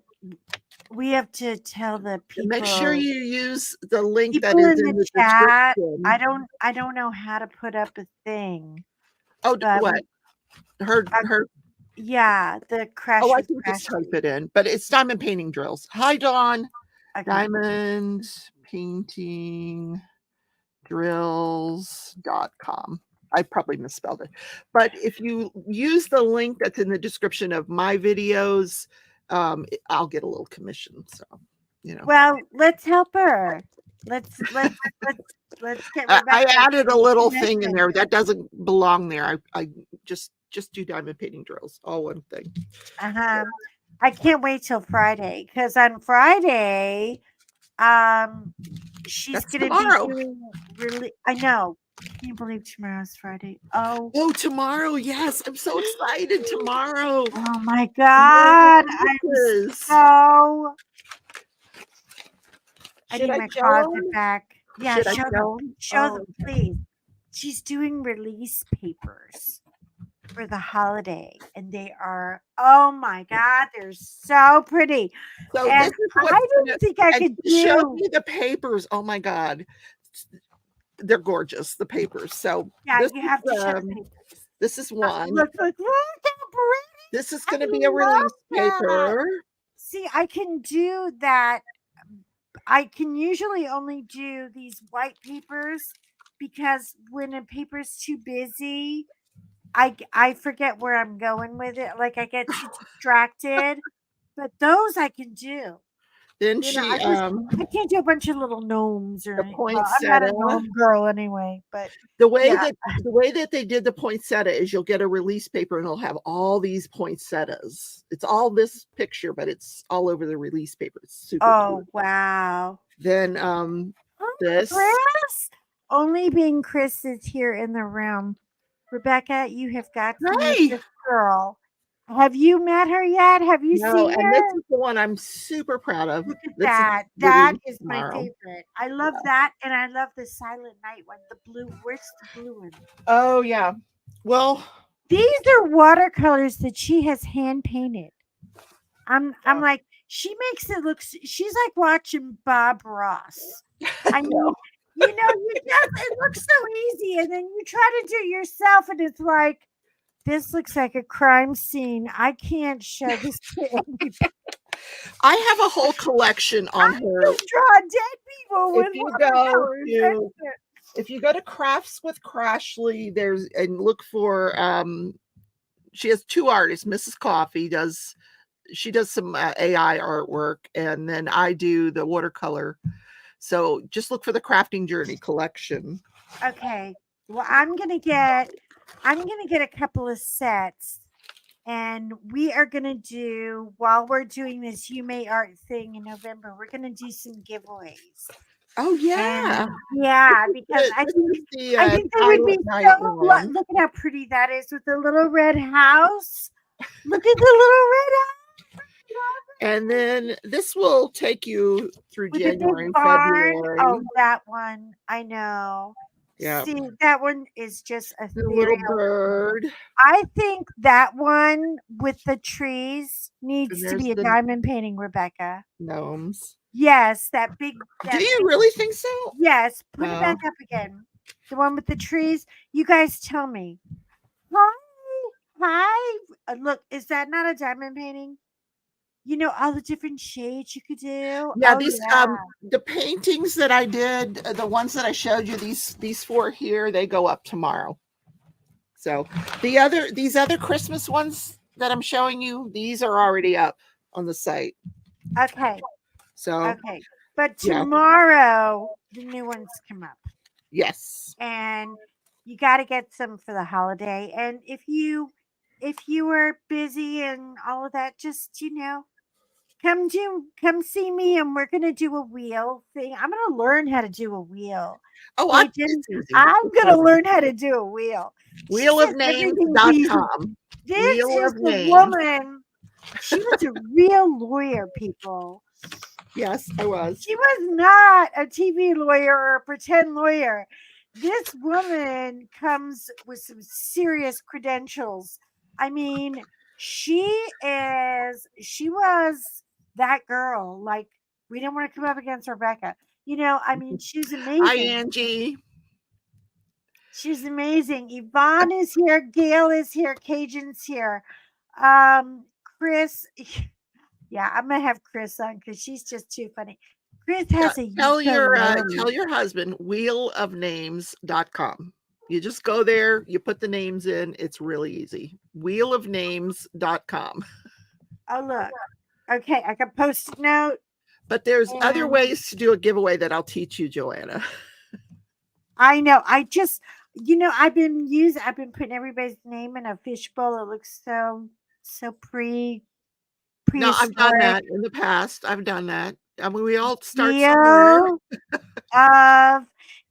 we have to tell the And make sure people you use the link that people is in in the the chat. I description. don't I don't know how to put up a thing, Oh, but what? Her yeah, the Oh, crash I with can just type Crashley. it in, but it's diamond painting drills. Hi, Dawn. Okay. Diamond painting drills.com. I probably misspelled it. But if you use the link that's in the description of my videos, I'll get a little commission. So. Well, let's help her. Let's let's get I Rebecca added a some little thing in commission. there that doesn't belong there. I just do diamond painting drills, all one thing. Uh-huh. I can't wait till Friday, because on Friday, um, she's That's gonna be tomorrow. doing really. I know. Can you believe tomorrow's Friday? Oh, Oh, tomorrow. Yes, I'm so excited. Tomorrow. oh my God! I'm Releases. so. I Should need I my show closet them? back. Yeah, Should I show them. show them? Show Oh, them, please. She's doing release papers for the holiday, and they are, oh my God, they're so pretty. so this And is I what's gonna, didn't think I and could she showed do. me the papers. Oh my God. They're gorgeous, the papers. So Yeah, you have to show the papers. this is one. Look how pretty. This is I gonna be a love release that. paper. See, I can do that. I can usually only do these white papers, because when a paper's too busy, I forget where I'm going with it. Like I get too distracted, but those I can do. Then You know, she I can't do a bunch of little gnomes or the any. Well, I'm not a poinsettia. gnome girl anyway, but The way yeah. that the way that they did the poinsettia is you'll get a release paper and it'll have all these poinsettias. It's all this picture, but it's all over the release paper. It's super cute. Oh wow. Then Oh, this Chris. Only being Chris is here in the room. Rebecca, you have got to meet Hey! this girl. Have you met her yet? Have you No, seen and this her? is the one I'm super proud of. Look at This is that. That released is my tomorrow. favorite. I love Yeah. that, and I love the Silent Night one. The blue. Where's the blue one? Oh yeah. Well, These are watercolors that she has hand painted. I'm like, she makes it look. She's like watching Bob Ross. I no. mean, you just it looks so easy, and then you try to do it yourself, and it's like this looks like a crime scene. I can't show this to anybody. I have a whole collection on I her. just draw dead people If with you go watercolors. That's to it. if you go to Crafts with Crashley, there's and look for she has two artists. Mrs. Coffee does she does some AI artwork, and then I do the watercolor. So just look for the Crafting Journey collection. Okay. Well, I'm gonna get a couple of sets, and we are gonna do while we're doing this You May Art thing in November. We're gonna do some giveaways, Oh yeah, and yeah, because this is the I think they would be Silent Night so. one, Look at how pretty that is with the little red house. Look at the little red house and then this will take you through with the January big and barn. February. Oh, that one I know. Yeah, See, that one is just the little ethereal. bird, I think that one with the trees and needs to there's be a the diamond painting, Rebecca. gnomes. Yes, Do that you big really think so? yes, put it Uh, back up again. The one with the trees. You guys tell me. Hi. Hi. Look, is that not a diamond painting? You know all the different shades you could do. yeah, Oh these yeah. the paintings that I did, the ones that I showed you, these four here, they go up tomorrow. So these other Christmas ones that I'm showing you, these are already up on the site. Okay. So Okay. But yeah, tomorrow the new ones come up. yes. And you got to get some for the holiday. And if you were busy and all of that, just come see me, and we're gonna do a wheel thing. I'm gonna learn how to do a wheel. Oh, I didn't. it's easy. I'm It's gonna so learn how to do a wheel. She says everything's easy. wheelofnames.com. This Wheel is of the names. woman. She was a real lawyer, people. Yes, I was. She was not a TV lawyer or a pretend lawyer. This woman comes with some serious credentials. I mean, she was that girl. Like, we didn't want to come up against Rebecca. I mean, she's Hi, amazing. Angie. She's amazing. Yvonne is here. Gail is here. Cajun's here. Chris, yeah, I'm gonna have Chris on because she's just too funny. Chris has a Tell ukulele. your husband wheelofnames.com. You just go there, you put the names in, it's really easy. Wheelofnames.com. Oh, look. Okay, I got post-it note. But there's other And ways to do a giveaway that I'll teach you, Joanna. I know. I've been putting everybody's name in a fishbowl. It looks so No, I've done prehistoric. that in the past. I've done that. I mean, we all start somewhere. Wheel of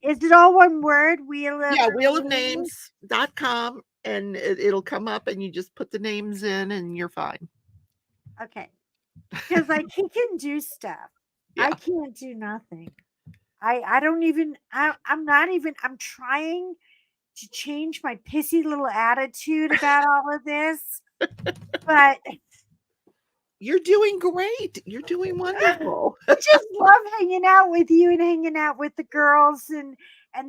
is it all one word? Wheel of Yeah, names? wheelofnames.com, and it'll come up and you just put the names in and you're fine. Okay. Because like he can do stuff. I Yeah. can't do nothing. I don't even I'm not even I'm trying to change my pissy little attitude about all of this. But You're doing great. You're doing wonderful. I just love hanging out with you and hanging out with the girls and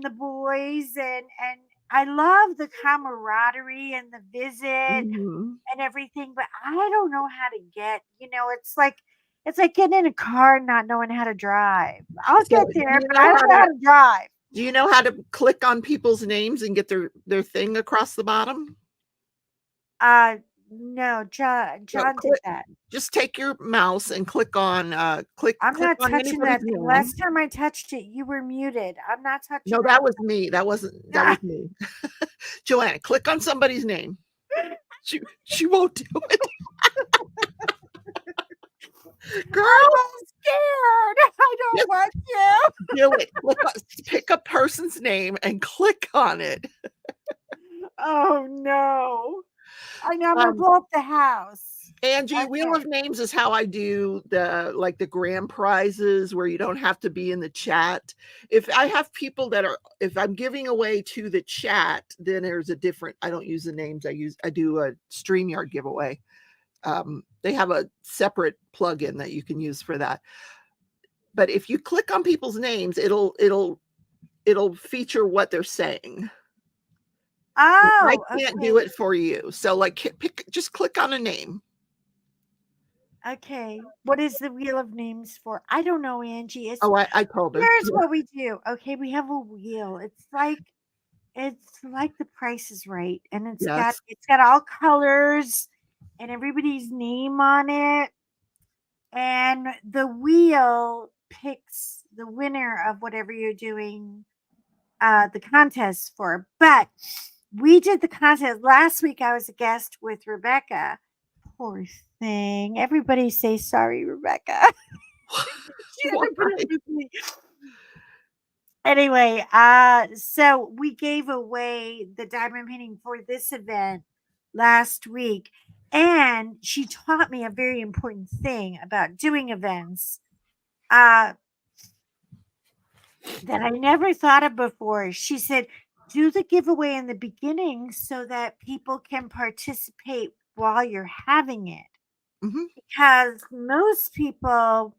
the boys and I love the camaraderie and the visit Mhm. and everything, but I don't know how to it's like getting in a car and not knowing how to drive. I'll So, get there, but I don't know how to drive. do you know how to click on people's names and get their thing across the bottom? Uh, no, So John did click that. just take your mouse and click on I'm click not on touching anybody's that thing. name. Last time I touched it, you were muted. I'm not touching No, that. that was me. That was me. Joanna, click on somebody's name. She won't do it. Girl, I'm all scared. I don't just want to. do it. Pick a person's name and click on it. Oh no. I know I'm gonna Um, blow up the house. Angie, Wheel Okay. of Names is how I do the grand prizes where you don't have to be in the chat. If I have people that are if I'm giving away to the chat, then there's a different I don't use the names. I do a StreamYard giveaway. They have a separate plugin that you can use for that. But if you click on people's names, it'll feature what they're saying. I Oh, can't do okay. it for you. So just click on a name. Okay. What is the wheel of names for? I don't know, Angie. Oh, I told her. Here's what we do. Okay, we have a wheel. It's like the Price is Right, and Yes. it's got all colors and everybody's name on it, and the wheel picks the winner of whatever you're doing the contest for. But we did the contest last week. I was a guest with Rebecca. Poor thing. Everybody say sorry, Rebecca. She had Why? to put up with me. Anyway, so we gave away the diamond painting for this event last week, and she taught me a very important thing about doing events uh, that I never thought of before. She said, do the giveaway in the beginning so that people can participate while you're having it. Mhm. Because most people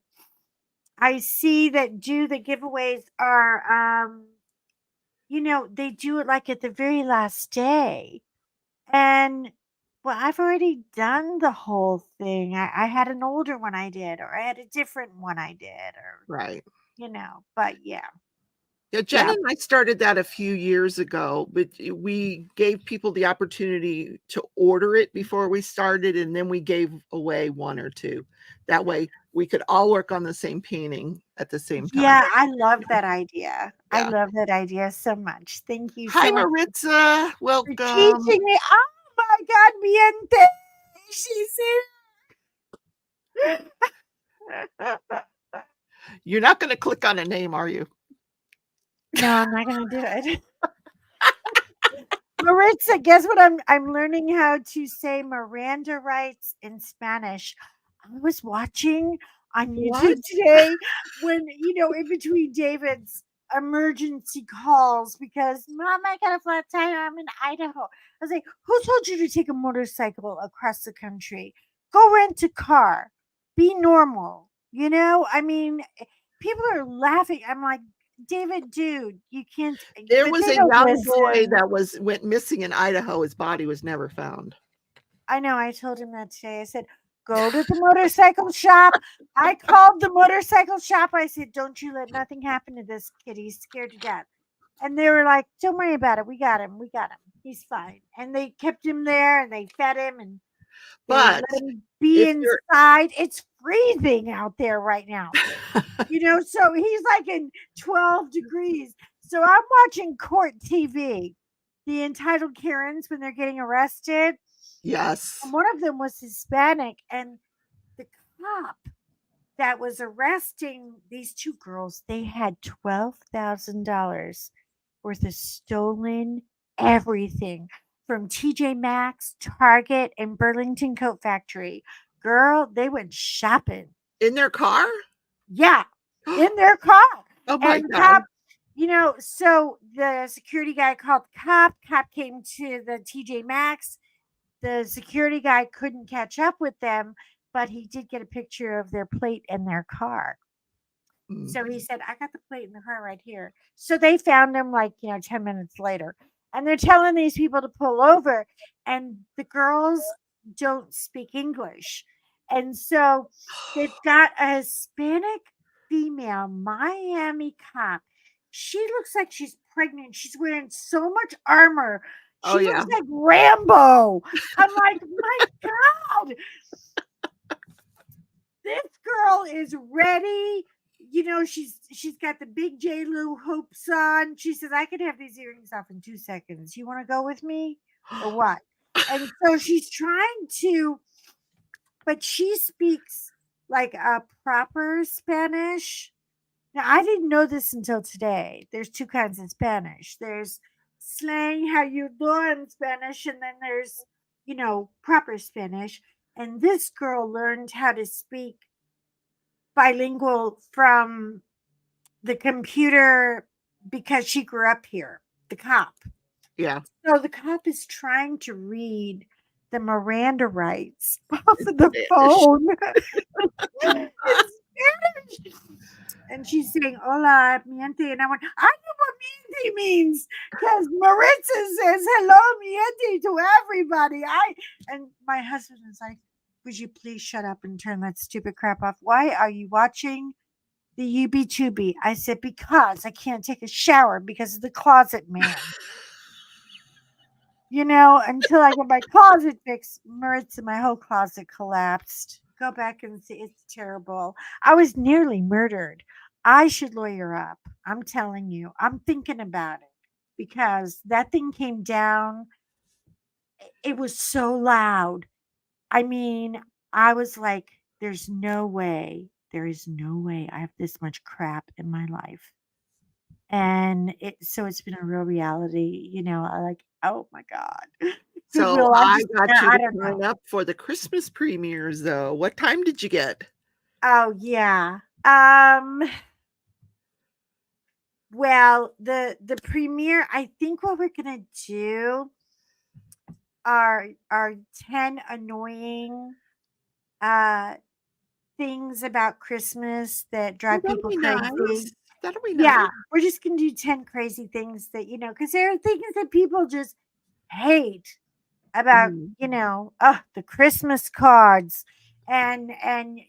I see that do the giveaways are they do it like at the very last day. And well, I've already done the whole thing. I had an older one I did, or I had a different one I did, or Right. but yeah. Yeah, Jen Yeah. and I started that a few years ago, but we gave people the opportunity to order it before we started, and then we gave away one or two. That way we could all work on the same painting at the same time. Yeah, I love that idea. I Yeah. love that idea so much. Thank you Hi, so much Maritza. for Welcome. teaching me. Oh my God, Miente. She's here. You're not going to click on a name, are you? No, I'm not gonna do it. Maritza, guess what I'm learning how to say Miranda rights in Spanish. I was watching on What? YouTube today when in between David's emergency calls because mom, I got a flat tire. I'm in Idaho. I was like, who told you to take a motorcycle across the country? Go rent a car. Be normal. I mean, people are laughing. I'm like, David, dude, you can't, There but was they a don't young boy listen. that went missing in Idaho. His body was never found. I know. I told him that today. I said, go to the motorcycle shop. I called the motorcycle shop. I said, don't you let nothing happen to this kid. He's scared to death. And they were like, don't worry about it. We got him. We got him. He's fine. And they kept him there and they fed him and they But let him be if you're inside. It's freezing out there right now. So he's like in 12 degrees. So I'm watching court TV, the entitled Karens when they're getting arrested. And yes. one of them was Hispanic, and the cop that was arresting these two girls, they had $12,000 worth of stolen everything from TJ Maxx, Target, and Burlington Coat Factory. Girl, they went shopping. In their car? Yeah, in their car. Oh my And the god. cop, so the security guy called the cop. Cop came to the TJ Maxx. The security guy couldn't catch up with them, but he did get a picture of their plate and their car. Mm. So he said, I got the plate in the car right here. So they found him like, 10 minutes later. And they're telling these people to pull over. And the girls don't speak English. And so they've got a Hispanic female Miami cop. She looks like she's pregnant. She's wearing so much armor. Oh, She looks yeah. like Rambo. I'm like, my God, this girl is ready. She's got the big J. Lou hoops on. She says, I can have these earrings off in 2 seconds. You want to go with me or what? And so she's trying to, but she speaks like a proper Spanish. Now, I didn't know this until today. There's two kinds of Spanish. There's slang, how you doing Spanish, and then there's, proper Spanish. And this girl learned how to speak bilingual from the computer because she grew up here, the cop. Yeah. So the cop is trying to read the Miranda rights off of the phone in Spanish. And she's saying, Hola, miente. And I went, I know what miente means because Maritza says hello, miente to everybody. And my husband was like, would you please shut up and turn that stupid crap off? Why are you watching the UB2B? I said, because I can't take a shower because of the closet man. Until I get my closet fixed, Maritza, my whole closet collapsed. Go back and see. It's terrible. I was nearly murdered. I should lawyer up. I'm telling you. I'm thinking about it because that thing came down. It was so loud. I mean, I was like, there's no way. There is no way I have this much crap in my life. And it's been a real reality, I like, oh my God. So Goodwill, I got you I to don't sign know. up for the Christmas premieres, though. What time did you get? Oh yeah. Well, the premiere, I think what we're gonna do are 10 annoying uh things about Christmas that Oh, drive that'll people be crazy. nice. That'll be nice. Yeah, we're just gonna do 10 crazy things that, because there are things that people just hate about, Mhm. the Christmas cards and and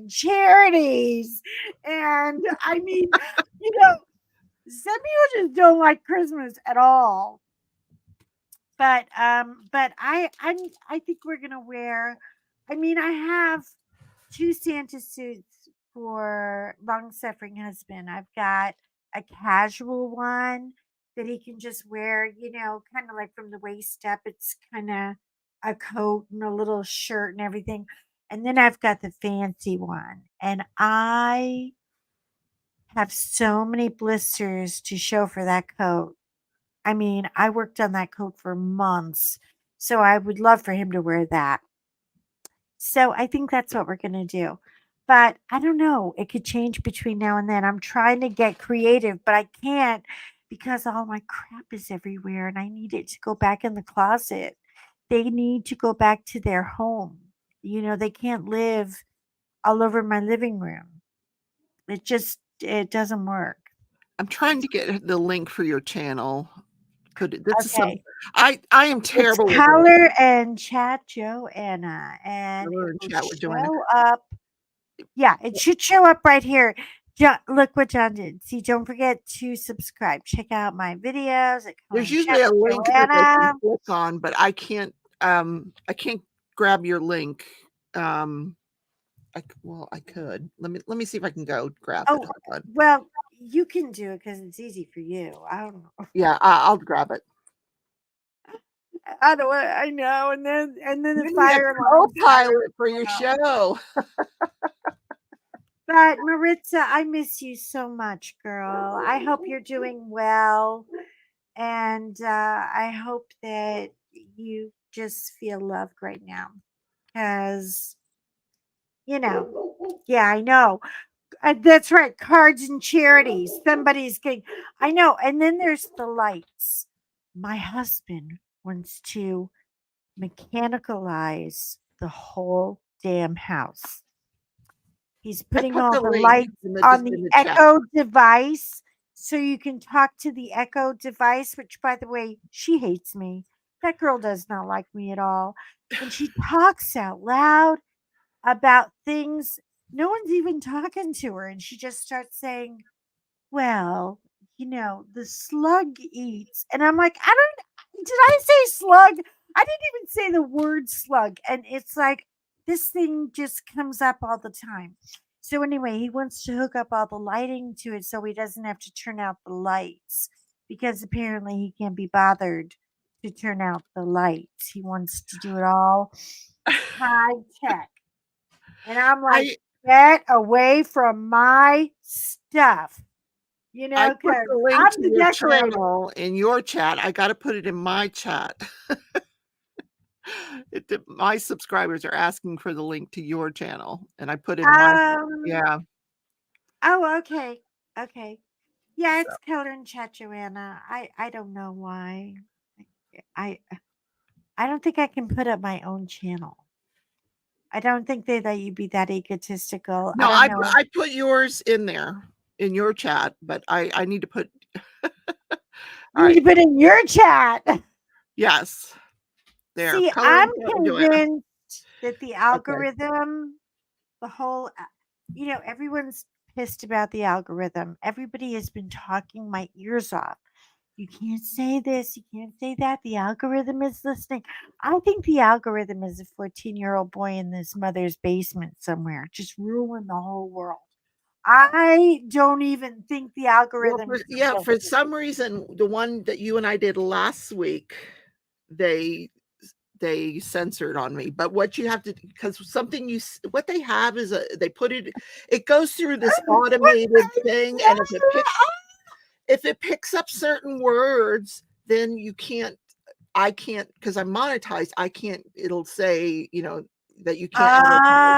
charities. And I mean, some people just don't like Christmas at all. But I think we're gonna wear, I mean, I have two Santa suits for long suffering husband. I've got a casual one that he can just wear, kind of like from the waist up. It's kind of a coat and a little shirt and everything. And then I've got the fancy one. And I have so many blisters to show for that coat. I mean, I worked on that coat for months. So I would love for him to wear that. So I think that's what we're going to do. But I don't know. It could change between now and then. I'm trying to get creative, but I can't because all my crap is everywhere and I need it to go back in the closet. They need to go back to their home. They can't live all over my living room. It doesn't work. I'm trying to get the link for your channel. This is some Okay. I am It's terrible with it. color and chat Joanna, and it Color and will chat with Joanna. show up. Yeah, it should show up right here. Look what John did. See, don't forget to subscribe. Check out my videos at Color There's and Chat usually a with link that they can Joanna. click on, but I can't grab your link. Um, I could. Let me see if I can go grab it. Oh, Hold on. well, you can do it because it's easy for you. I don't know. Yeah, I'll grab it. I don't. I know. And then the You need a fire alarm siren. co-pilot for your Go. show. But Maritza, I miss you so much, girl. I hope you're doing well. And I hope that you just feel loved right now. Because, yeah, I know. That's right. Cards and charities. Somebody's getting, I know. And then there's the lights. My husband wants to mechanicalize the whole damn house. He's I putting put all the the link lights in the on the in the chat. Echo device so you can talk to the Echo device, which, by the way, she hates me. That girl does not like me at all. And she talks out loud about things no one's even talking to her. And she just starts saying, well, the slug eats. And I'm like, I don't. Did I say slug? I didn't even say the word slug. And it's like this thing just comes up all the time. So anyway, he wants to hook up all the lighting to it so he doesn't have to turn out the lights because apparently he can't be bothered to turn out the lights. He wants to do it all high tech. And I'm like, I get away from my stuff, I put because the link I'm to the your decorator. channel in your chat. I gotta put it in my chat. My subscribers are asking for the link to your channel, and I put in my Um, yeah. oh, okay. Okay. Yeah, So it's color and chat, Joanna. I don't know why. I I don't think I can put up my own channel. I don't think they let you be that egotistical. I no, don't know. I put yours in there in your chat, but I need to put all You need right. to put in your chat. Yes. There. See, Color I'm and chat with Joanna. convinced that the Okay. algorithm, the whole, everyone's pissed about the algorithm. Everybody has been talking my ears off. You can't say this, you can't say that. The algorithm is listening. I think the algorithm is a 14-year-old boy in his mother's basement somewhere, just ruin the whole world. I don't even think the Well, algorithm for is yeah, real. for some reason, the one that you and I did last week, they they censored on me. But what you have to, because something what they have is they put it goes through this What automated the thing, and hell? if it picks up certain words, then you can't I can't, because I'm monetized, I can't, it'll say, that you can't advertise.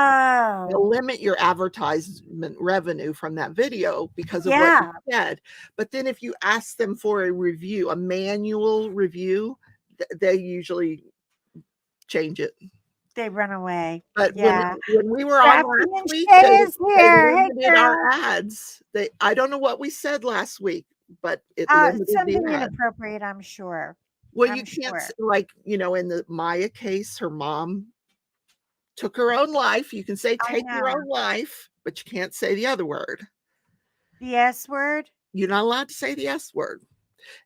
They'll Oh, limit your advertisement revenue from that video because of what you yeah. said. But then if you ask them for a review, a manual review, they usually change it. They run away. But Yeah. when we were on Crafty last and week, Shay they is they here. Hey, limited our girl. ads. I don't know what we said last week, but it limited the Something ad. inappropriate, I'm sure. Well, you I'm can't sure. like, in the Maya case, her mom took her own life. You can say I take your know. own life, but you can't say the other word. The S word? You're not allowed to say the S word.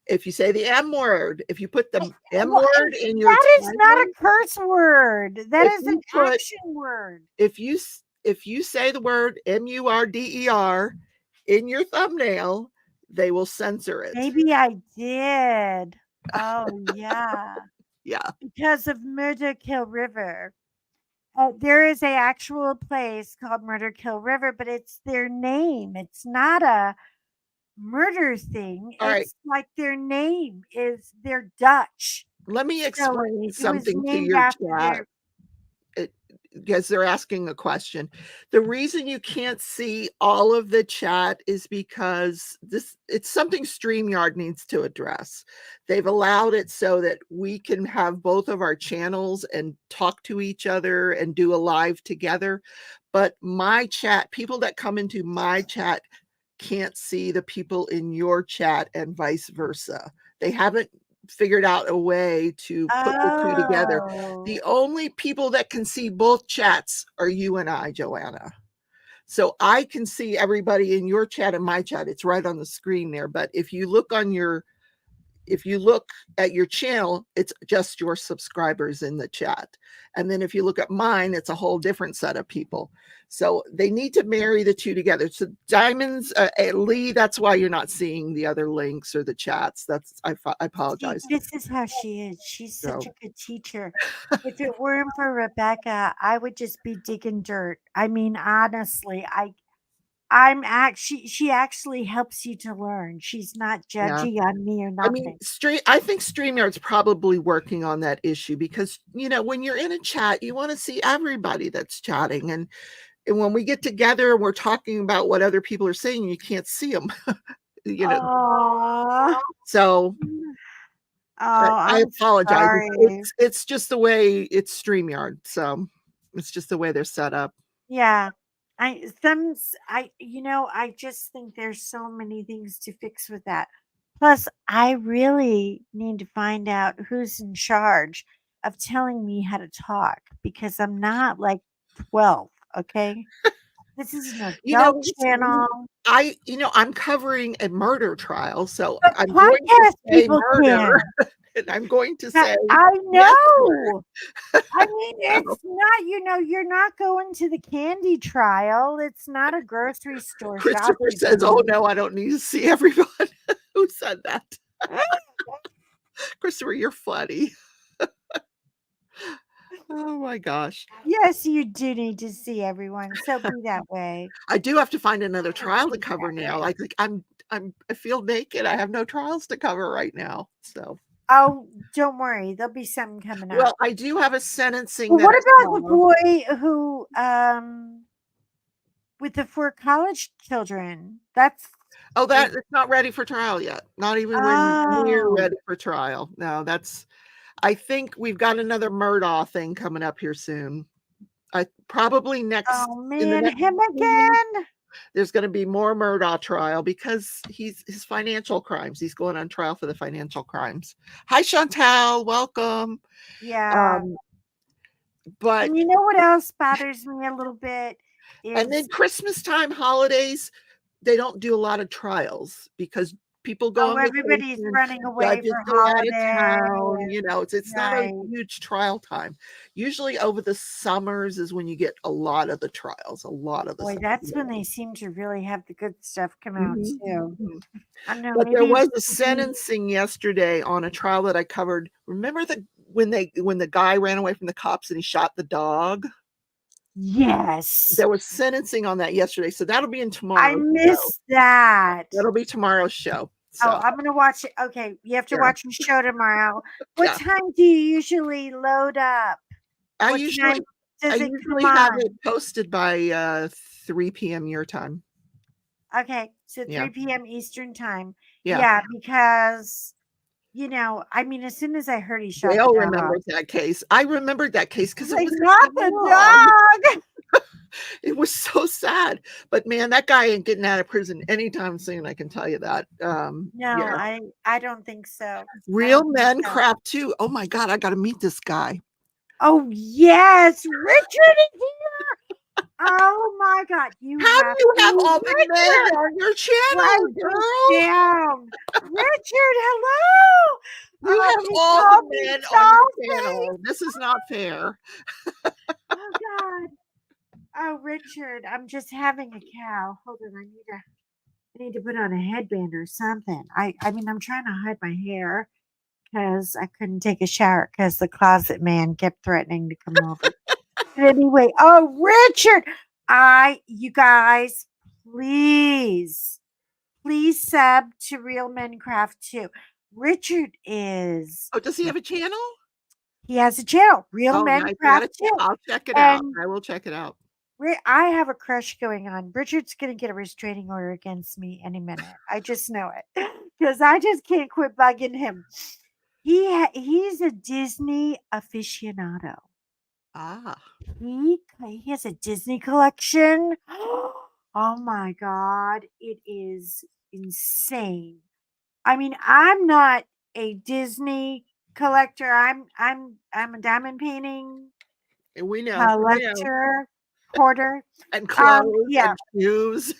If you say the M word, if you put the M Well, word in your that is not a title, curse word. That if is an you put action word. if you say the word MURDER in your thumbnail, they will censor it. Maybe I did. Oh, yeah. Yeah. Because of Murder Kill River. There is a actual place called Murder Kill River, but it's their name. It's not a murder thing. All right. It's like their name is they're Dutch. Let me So explain it was something to named your after chat. their Because they're asking a question. The reason you can't see all of the chat is because it's something StreamYard needs to address. They've allowed it so that we can have both of our channels and talk to each other and do a live together. But my chat, people that come into my chat can't see the people in your chat and vice versa. They haven't figured out a way to put the two together. Oh. The only people that can see both chats are you and I, Joanna. So I can see everybody in your chat and my chat. It's right on the screen there. But if you look at your channel, it's just your subscribers in the chat. And then if you look at mine, it's a whole different set of people. So they need to marry the two together. So Diamonds, Lee, that's why you're not seeing the other links or the chats. I See, apologize. this is how she is. She's such So a good teacher. If it weren't for Rebecca, I would just be digging dirt. I mean, honestly, she actually helps you to learn. She's not yeah. judgy on me or I mean, nothing. I think StreamYard's probably working on that issue because, when you're in a chat, you want to see everybody that's chatting. And when we get together and we're talking about what other people are saying, you can't see them, you know. Oh, So I I'm apologize. sorry. It's just the way it's StreamYard. So it's just the way they're set up. Yeah. I just think there's so many things to fix with that. Plus, I really need to find out who's in charge of telling me how to talk because I'm not like 12, okay? This is an You adult know, channel. I'm covering a murder trial, so But I'm going to podcast say people murder. can. And I'm going to say, I yes, know. I mean, so it's not, you're not going to the candy trial. It's not a grocery store Christopher shopping says, "Oh, thing. no, I don't need to see everyone." Who said that? Christopher, you're funny. Oh my gosh. Yes, you do need to see everyone. So be that way. I do have to find another trial to Be cover that now. way. Like I feel naked. I have no trials to cover right now. So, Oh, don't worry. There'll be something coming well, up. I do have a sentencing Well, that what is about the tomorrow. boy who, with the 4 college children? That's Oh, is that it's not ready for trial yet. Not even near oh, ready for trial. No, that's I think we've got another Murdaugh thing coming up here soon. I probably next oh in the man, next him 2 weeks, again? there's gonna be more Murdaugh trial because his financial crimes. He's going on trial for the financial crimes. Hi, Chantal, welcome. Yeah. Um, but And you know what else bothers me a little bit and then is, Christmas time, holidays, they don't do a lot of trials because people go oh, on everybody's vacation, running away judges for go out of holiday. town, it's not a Right. huge trial time. Usually over the summers is when you get a lot of the trials, a lot of the Boy, stuff. that's when they seem to really have the good stuff come out Mhm, too. mhm. I don't know, But there maybe was a sentencing yesterday on a trial that I covered. Remember when the guy ran away from the cops and he shot the dog? yes. There was sentencing on that yesterday, so that'll be in I tomorrow's show. missed that. That'll be tomorrow's show. Oh, So, I'm gonna watch it. Okay, you have to yeah, watch your show tomorrow. What yeah. time do you usually load up? I What usually time I does it come usually have it on? posted by, 3 PM your time. Okay, so Yeah, 3 p.m. Eastern time. yeah. Yeah, because I mean, as soon as I heard he shot the Gail dog, remembers that case. I remembered that case I was because it like, wasn't not that the long. dog. It was so sad, but man, that guy ain't getting out of prison anytime soon, I can tell you that. No, Yeah. I don't think so. I Real don't think Men so. Crap too. Oh my god, I gotta meet this guy. Oh yes, Richard is here. Oh my God, you How do have you have to, all the men Richard. on your Write channel, this girl? down. Richard, hello. You have He all the called me men on your Chelsea. channel. This is not fair. Oh God. Oh, Richard, I'm just having a cow. Hold on, I need to put on a headband or something. I mean, I'm trying to hide my hair because I couldn't take a shower because the closet man kept threatening to come over. But anyway, oh Richard, you guys, please, please sub to Real Men Craft too. Richard is Oh, does he have a channel? he has a channel, Real Oh, Men nice. Craft too. I'll check it out. And I will check it out. I have a crush going on. Richard's gonna get a restraining order against me any minute. I just know it because I just can't quit bugging him. He's a Disney aficionado. Ah. He has a Disney collection. Oh my god, it is insane. I mean, I'm not a Disney collector. I'm a diamond painting We know. We know. collector, hoarder. And clothes Yeah, and shoes.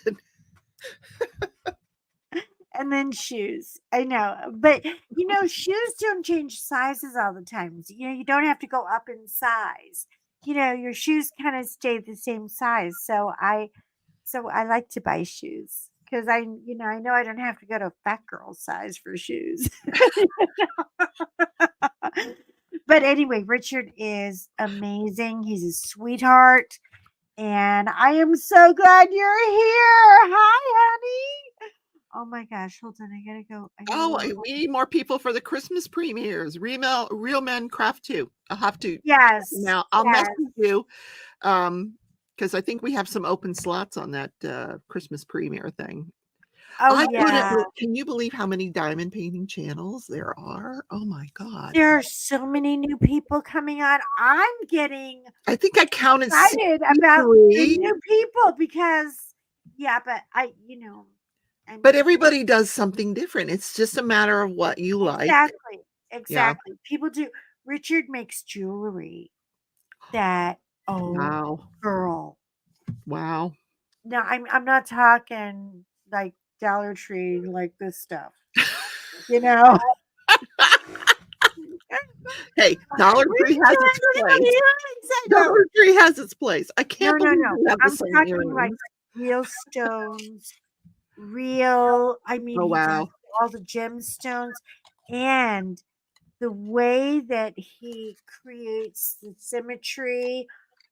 and then shoes. I know, but shoes don't change sizes all the time. You don't have to go up in size. Your shoes kind of stay the same size. So I like to buy shoes because I know I don't have to go to fat girl size for shoes. But anyway, Richard is amazing. He's a sweetheart, and I am so glad you're here. Hi, honey. Oh my gosh, hold on. I gotta go. Oh, we need more people for the Christmas premieres. Real Men Craft 2. I'll have to check them Yes, out. I'll yes. message you because I think we have some open slots on that Christmas premiere thing. Oh I couldn't. yeah. Can you believe how many diamond painting channels there are? Oh my god! There are so many new people coming on. I'm getting I think I counted excited about the 63. new people because yeah, but I But mean everybody does something different. It's just a matter of what you like. exactly, Yeah. exactly. People do. Richard makes jewelry that oh Wow. girl. Wow. No, I'm not talking like Dollar Tree like this stuff. You know, Hey, Dollar Tree has its place. I know. Dollar Tree has its place. I No, can't no, believe no. you have the I'm same talking like earrings. real stones, real. I mean, Oh, he does wow. all the gemstones, and the way that he creates the symmetry.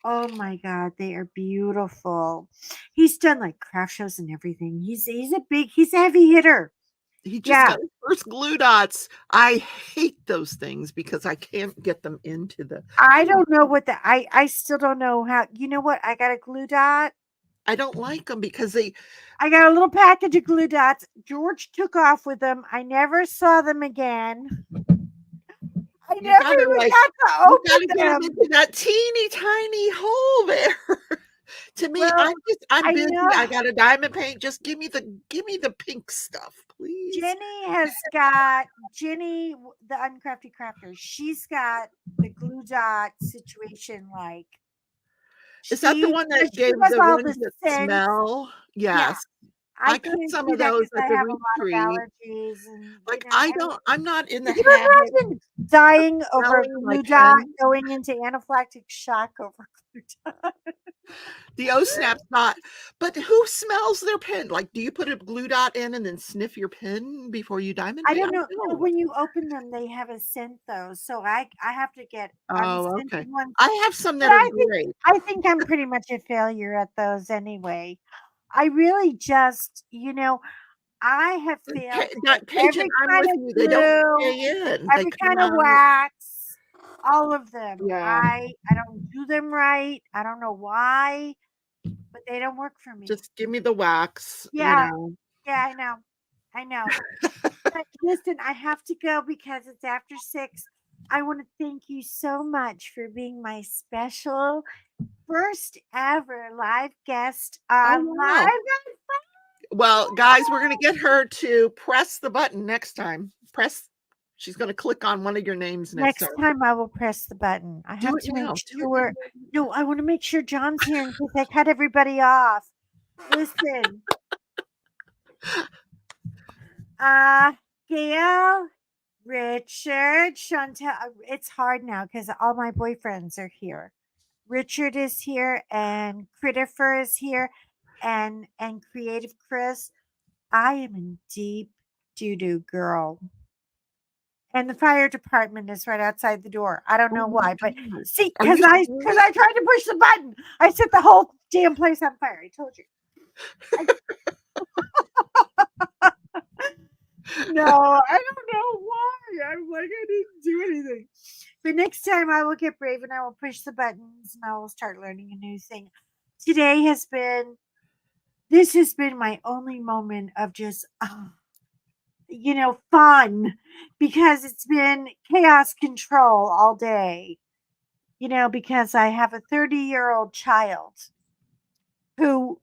Oh my God, they are beautiful. He's done like craft shows and everything. He's a heavy hitter. He just Yeah, got his first glue dots. I hate those things because I can't get them into the I don't know what I still don't know how. You know what? I got a glue dot. I don't like them because they I got a little package of glue dots. George took off with them. I never saw them again. I you never gotta, even like got to you gotta open get them them. into that teeny tiny hole there. To me, Well, I'm I busy. know I got a diamond paint. Just give me the pink stuff, please. Jenny, the uncrafty crafter. She's got the glue dot situation. Like Is that the she, one you know, that she gave does the all ones the that scents. smell? Yeah, Yes. I I got can't some do of that those because at I the have a root lot of tree. allergies, and Like, I'm not in can the you habit imagine dying of over a smelling my glue dot, pen. going into anaphylactic shock over glue dot? The O-snap's not, but who smells their pen? Like, do you put a glue dot in and then sniff your pen before you diamond I paint? don't I know. No, don't. when you open them, they have a scent though, so I have to get Oh, okay. unscented ones. I have some But that are great. I think I'm pretty much a failure at those anyway. I really just, I have failed to get Paige and every I'm kind with of you. They don't glue, stay in. They every come kind of out. wax, all of them. Yeah. I don't do them right. I don't know why, but they don't work for me. Just give me the wax, you Yeah, know. yeah, I know. I know. But listen, I have to go because it's after 6. I want to thank you so much for being my special first ever live guest Oh, on wow. Live. Well, guys, we're gonna get her to press the button next time. She's gonna click on one of your names next Next time. time I will press the button. I Do have it to make now. Do it sure. No, I want to make sure John's here in case I cut everybody off. Listen, uh, Gail, Richard, Chantel. It's hard now because all my boyfriends are here. Richard is here, and Critifer is here, and Creative Chris. I am in deep doo doo, girl. And the fire department is right outside the door. I don't Oh know my why, but god. see, Are because you serious? I tried to push the button, I set the whole damn place on fire. I told you. I, no, I don't know why. I'm like, I didn't do anything. But next time I will get brave and I will push the buttons and I will start learning a new thing. Today has been This has been my only moment of just, fun, because it's been chaos control all day, because I have a 30-year-old child who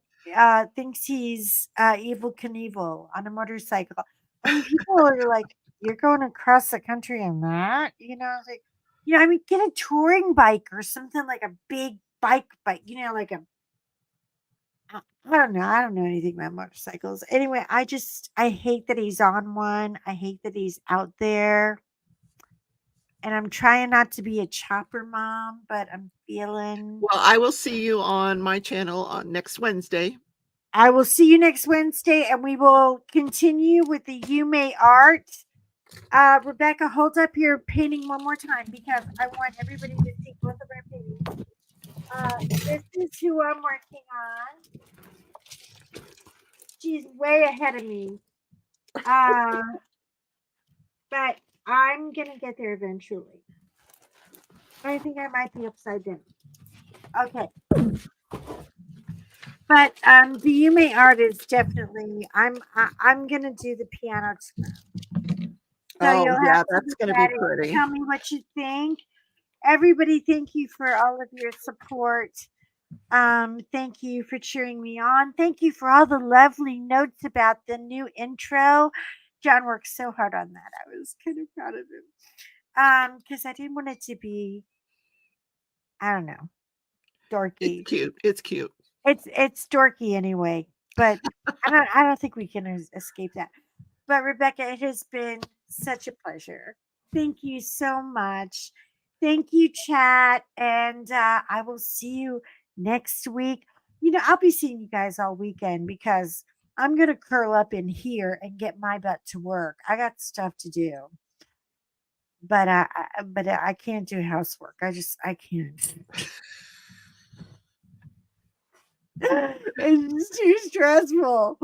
thinks he's Evil Knievel on a motorcycle. And people are like, "You're going across the country on that?" It's like, I mean, get a touring bike or something, like a big bike, like a I don't know. I don't know anything about motorcycles. Anyway, I hate that he's on one. I hate that he's out there. And I'm trying not to be a chopper mom, but I'm feeling. Well, I will see you on my channel on next Wednesday. I will see you next Wednesday, and we will continue with the You May Art. Rebecca, hold up your painting one more time because I want everybody to see both of our paintings. This is who I'm working on. She's way ahead of me. Uh, but I'm gonna get there eventually. I think I might be upside down. Okay, but the Yume art is definitely. I'm gonna do the piano too. So Oh, you'll have yeah, to that's look gonna be at it. pretty. Tell me what you think. Everybody, thank you for all of your support. Thank you for cheering me on. Thank you for all the lovely notes about the new intro. John worked so hard on that. I was kind of proud of him. Because I didn't want it to be, I don't know, It's dorky. cute. It's cute. It's dorky anyway, but I don't think we can escape that. But Rebecca, it has been such a pleasure. Thank you so much. Thank you, chat. And I will see you next week. I'll be seeing you guys all weekend because I'm going to curl up in here and get my butt to work. I got stuff to do. But I can't do housework. I can't. It's too stressful.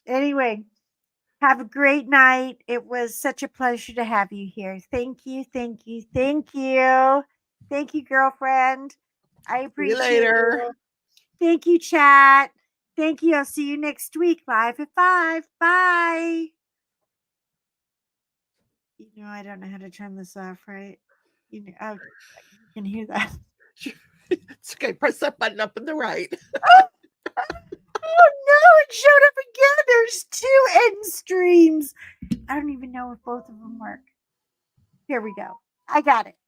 Anyway, have a great night. It was such a pleasure to have you here. Thank you, thank you, thank you. Thank you, girlfriend. I See you appreciate later. you. Thank you, chat. Thank you. I'll see you next week, live at 5. Bye. I don't know how to turn this off, right? Oh, you can hear that. It's okay. Press that button up in the right. Oh no, it showed up again. There's 2 end streams. I don't even know if both of them work. Here we go. I got it.